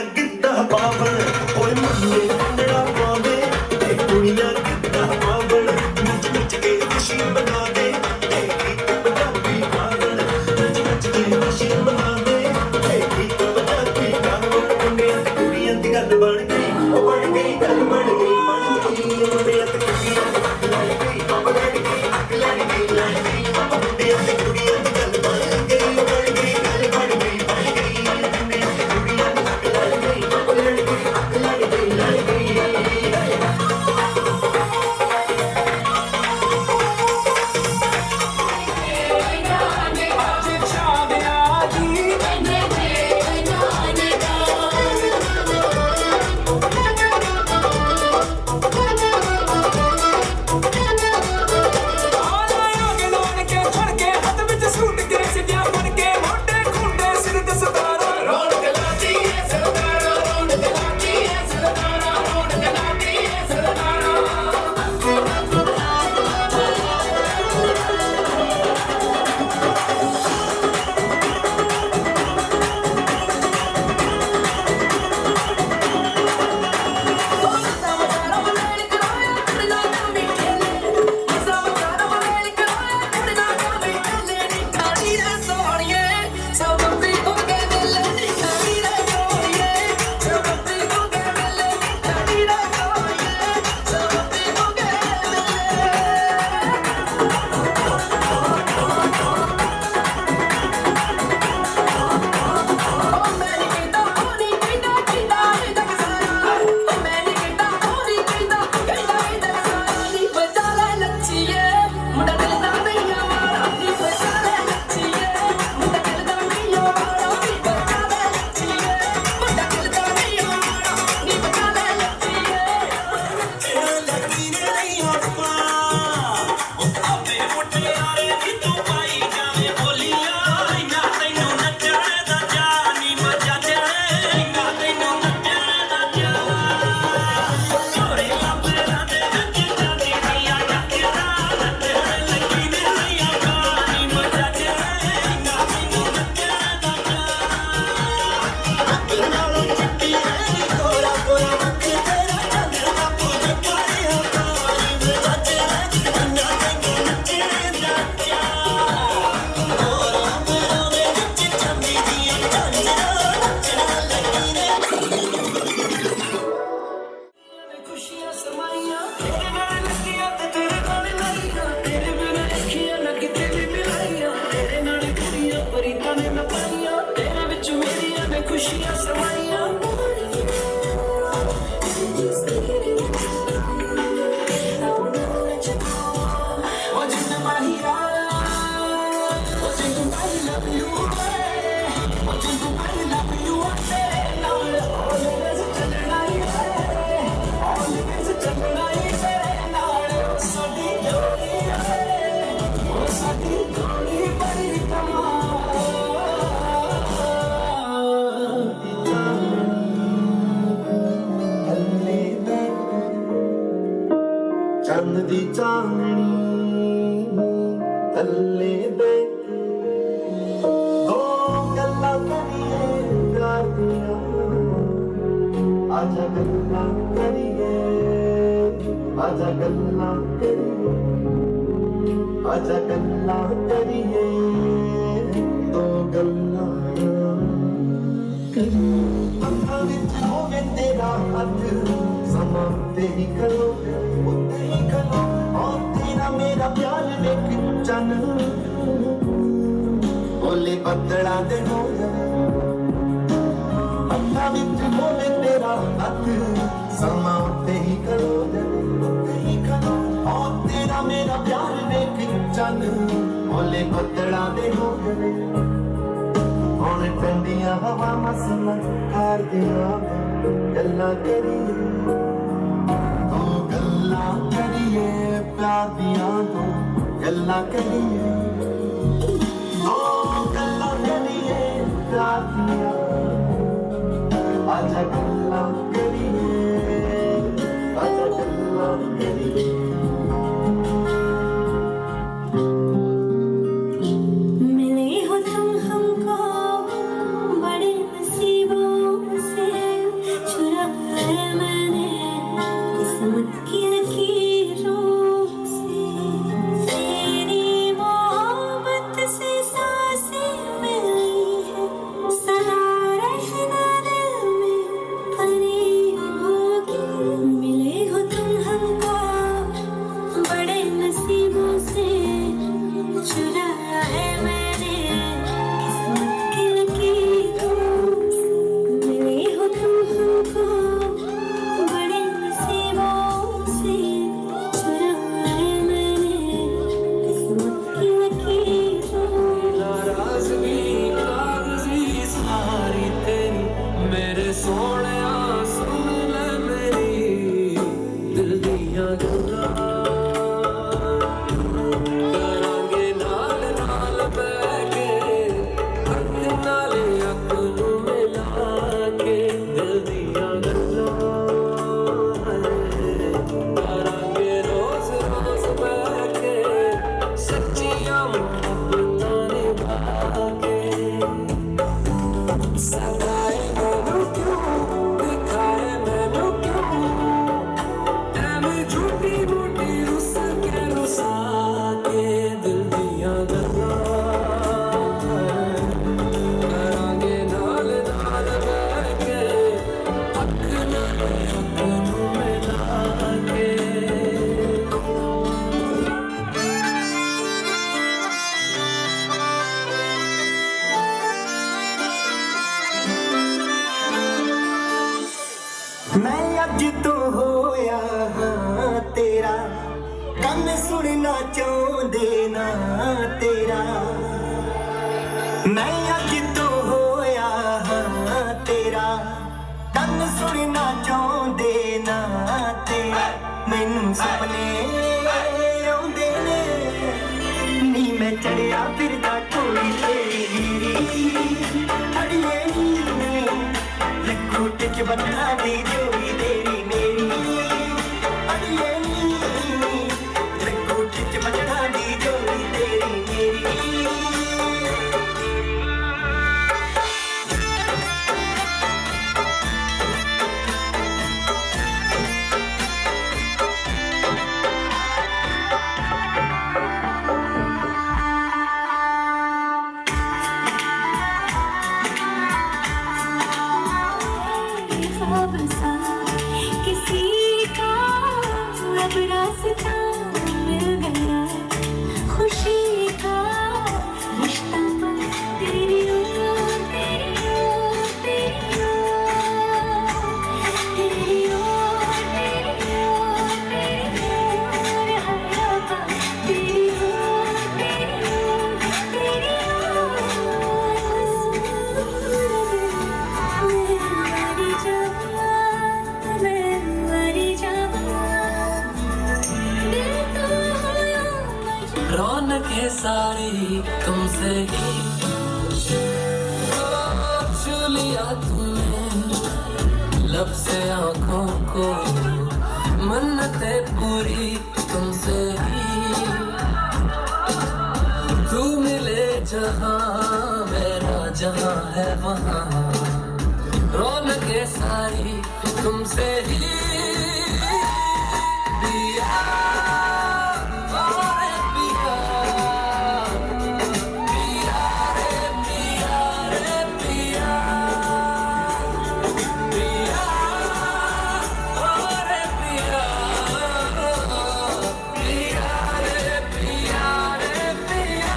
खुशियां सवाइयां चंद दी चांदनी थल्ले बैठ दो गल्लां करिए प्यार दियां आजा गल्लां करिए आजा गल्लां करिए आजा गल्लां करिए दो गल्लां अखां विच होवे तेरा हथ समा तेरी करो उत्ते ही खलो और तेरा मेरा प्यार वेख चन ओले बदला दे हो अखां विच होवे तेरा हथ समा उत्ते ही खलो उत्ते ही खलो और तेरा मेरा प्यार वेख चन ओले बदला दे हो ਹੁਣ ਠੰਡੀਆਂ ਹਵਾਵਾਂ ਸੁਣ ਕਰਦੀਆਂ ਗੱਲਾਂ ਕਰੀਏ ਤੂੰ ਗੱਲਾਂ ਕਰੀਏ ਪਿਆਰ ਦੀਆਂ ਤੂੰ ਗੱਲਾਂ ਕਰੀਏ ਤੂੰ ਗੱਲਾਂ ਕਰੀਏ ਪਿਆਰ ਦੀਆਂ ਆਜਾ ਗੱਲਾਂ ਕਰੀਏ ਆਜਾ ਗੱਲਾਂ ਕਰੀਏ मैं अज तो होया हाँ तेरा कन सुनना चाहते ना तेरा मैं अज तो होया हाँ तेरा कन सुनना चाहते ना तेरा मैनू सपने आउंदे ने नी मैं चढ़िया फिरदा कोई तेरी अड़िए लखोट च बदला दी जोड़ी तेरी मेरी अड़िए लखोट च बदला दी जोड़ी तेरी मेरी Bye. तुमसे ही छू लिया तूने लब से आंखों को, मन्नतें पूरी तुमसे ही। तू मिले जहां मेरा जहां है वहां, रौनकें सारी तुमसे ही। पिया और पिया, पिया रे पिया रे पिया, पिया और पिया, पिया रे पिया रे पिया।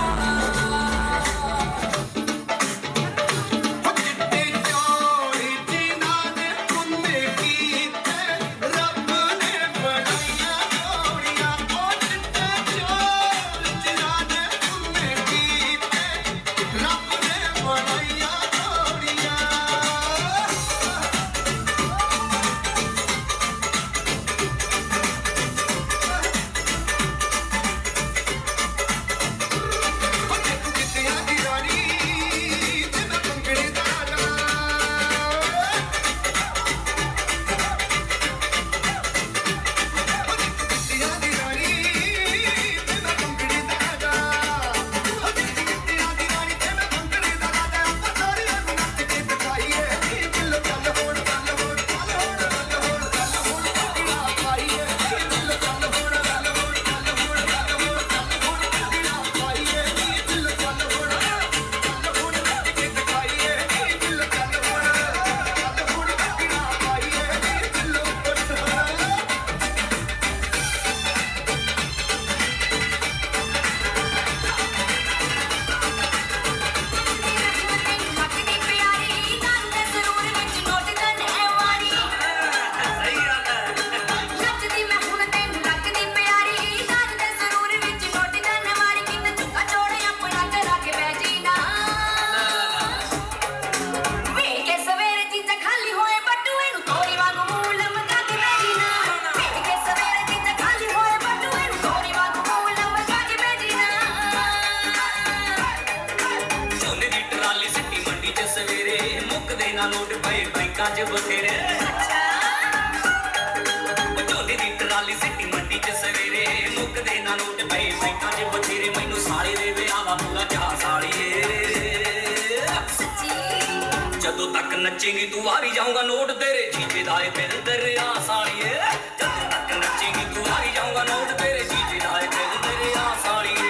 नोट पे बैंकां च बथेरे, झोले दी ट्राली सिटी मंडी च सवेरे, मुकदे ना नोट पे बैंकां च बथेरे। मैनू साले दे विआह दा पूरा चाह साड़िए, जदों तक नचेंगी तू वारी जाऊंगा नोट तेरे जीजे दा फिर दरिया साड़िए। जदों तक नचेंगी तू वारी जाऊंगा नोट तेरे जीजे दा फिर दरिया साड़िए।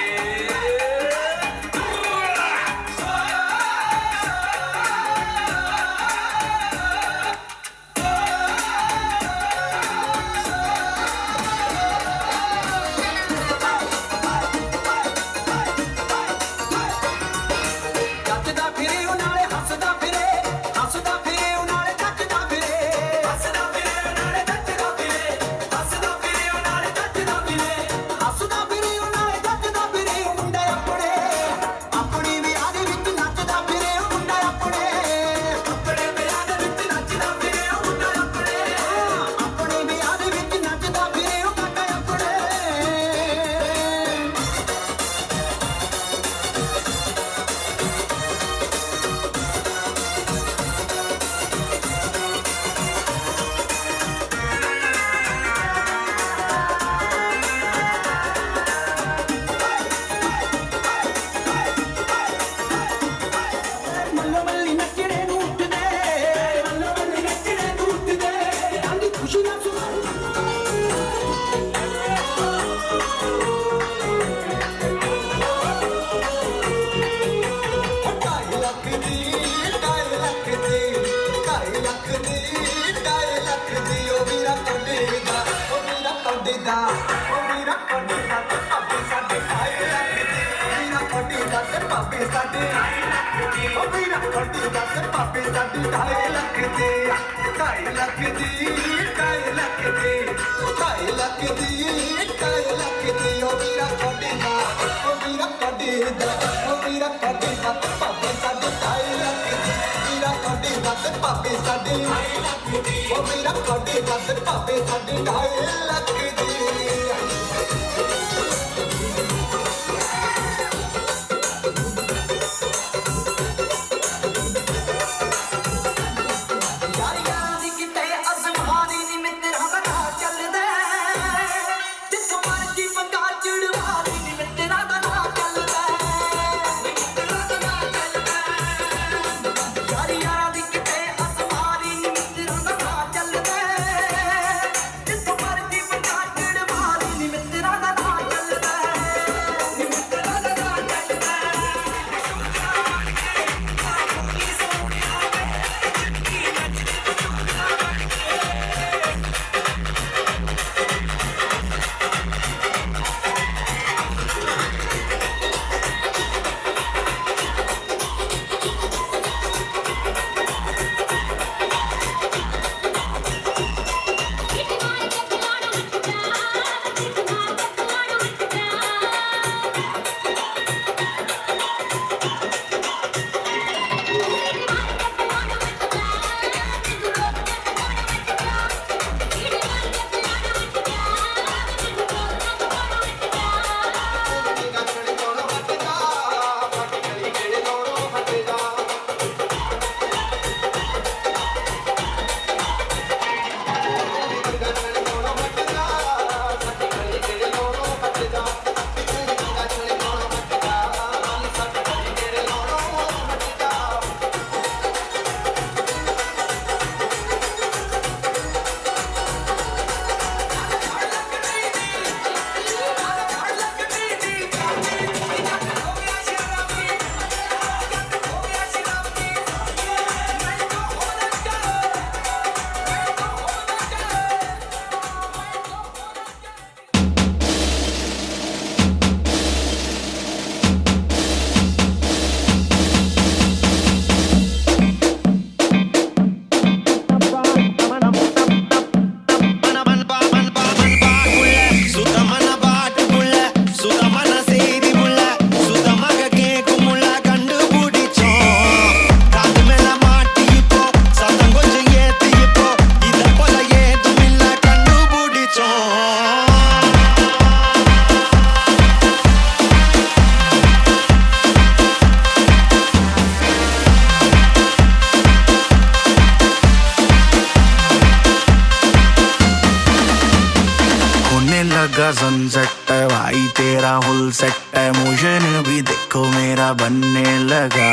तेरा फुल सेट है, मोशन भी देखो मेरा बनने लगा।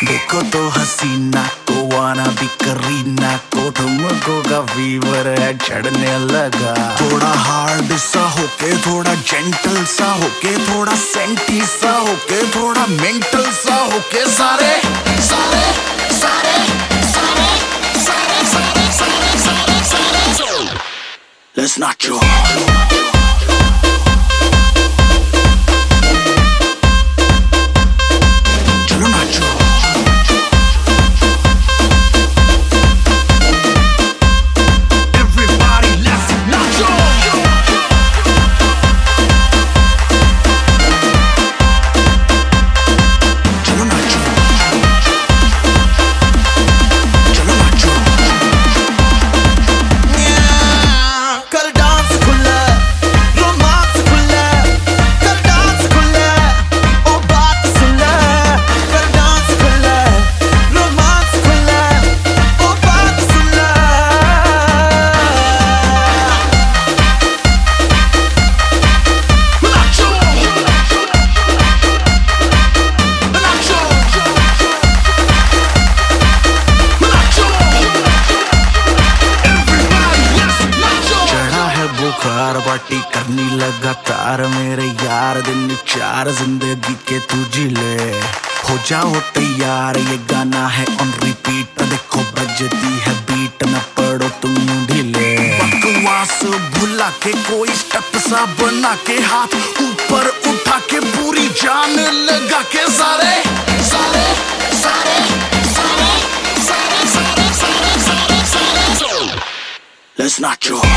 देखो तो हसीना को वाना भी करीना को, तुमको का फीवर है चढ़ने लगा। थोड़ा हार्ड सा होके, थोड़ा जेंटल सा होके, थोड़ा सेंटी सा होके, थोड़ा मेंटल सा होके, सारे सारे सारे सारे सारे सारे सारे सारे सारे Let's not joke. पार्टी करनी लगातार मेरे यार, दिन 4 जिंदगी के तू जी ले। हो जाओ तैयार, ये गाना है ऑन रिपीट, देखो बजती है बीट, न पड़ो तुम ढीले। बकवास भुला के कोई स्टेप सा बना के, हाथ ऊपर उठा के पूरी जान लगा के, सारे सारे सारे सारे सारे सारे सारे सारे सारे Let's not joke.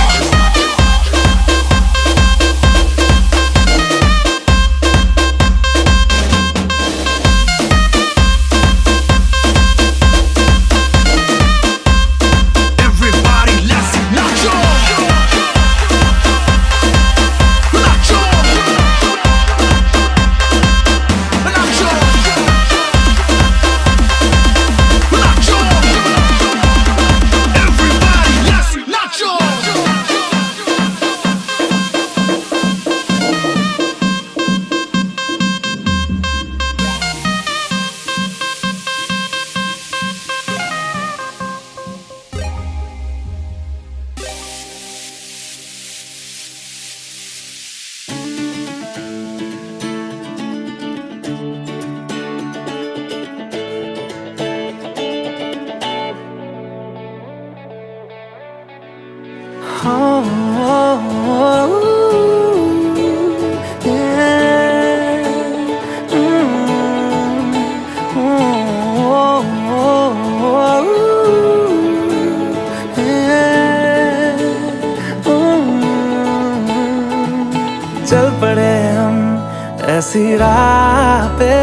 चल पड़े हम ऐसी राह पे,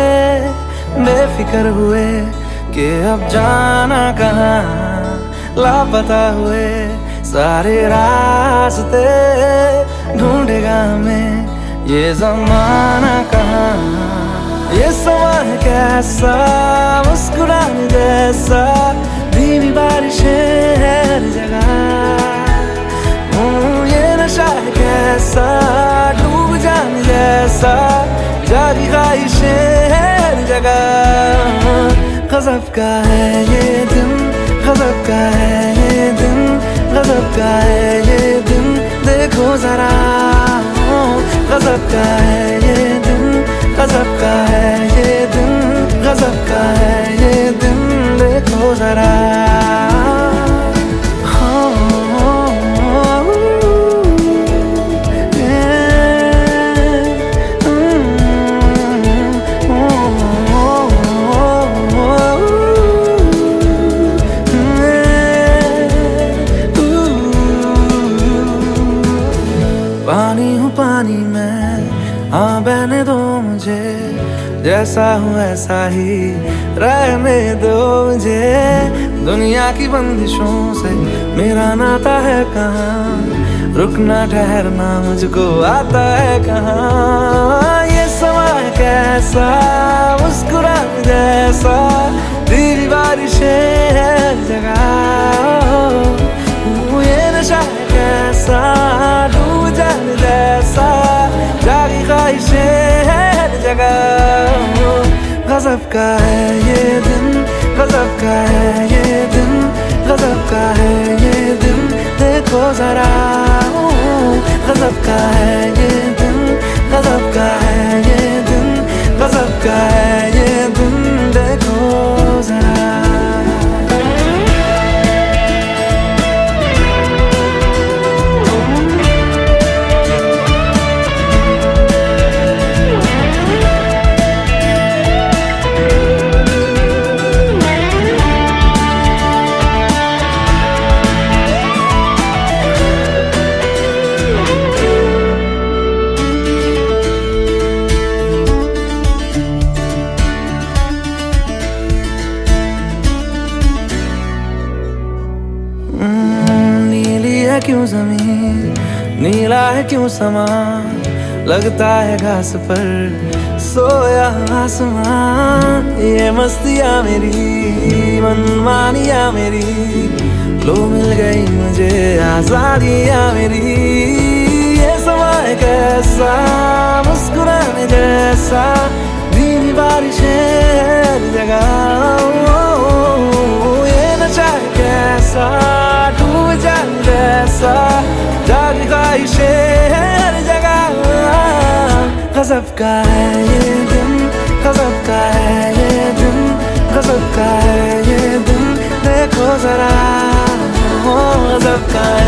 बेफिक्र हुए कि अब जाना कहाँ, लापता हुए सारे रास्ते, ढूंढेगा हमें ये ज़माना कहाँ। ये समा है कैसा, मुस्कुराने जैसा, धीमी बारिशें हर जगह। ये नशा है कैसा, डूब जाने जैसा, जारी ख्वाहिशें हर जगह। गज़ब का है ये दिन, गज़ब का है ये दिन, गज़ब का है ये दिन, देखो जरा। गज़ब का है ये दिन, गज़ब का है ये दिन, गज़ब का है ये दिन, देखो जरा। पानी हूँ पानी में, हाँ बहने दो मुझे, जैसा हूँ ऐसा ही रहने दो मुझे। दुनिया की बंदिशों से मेरा नाता है कहाँ, रुकना ठहरना मुझको आता है कहाँ। ये समा है कैसा, मुस्कुराने जैसा, धीमी बारिशें हर जगह। ये नशा है कैसा, डूब जाने जैसा, जागी ख्वाहिश गजब का है ये दिन, गजब का है ये दिन, गजब का है ये दिन, देखो जरा गजब का है ये दिन, गजब का है ये दिन, गजब का है ये दिन, देखो जरा। नीली है क्यों जमीन, नीला है क्यों समा, लगता है घास पर सोया आसमान। ये मस्तियाँ मेरी, मनमानियाँ मेरी, लो मिल गई मुझे आजादियाँ मेरी। ये समा है कैसा, मुस्कुराने जैसा, धीमी बारिशें हर जगह। ये नशा है कैसा, डूब जाए जैसा, जागी ख्वाहिशें हर जगह। गजब का है ये दिन, गजब का है ये दिन, गजब का है ये दिन, देखो जरा गजब का है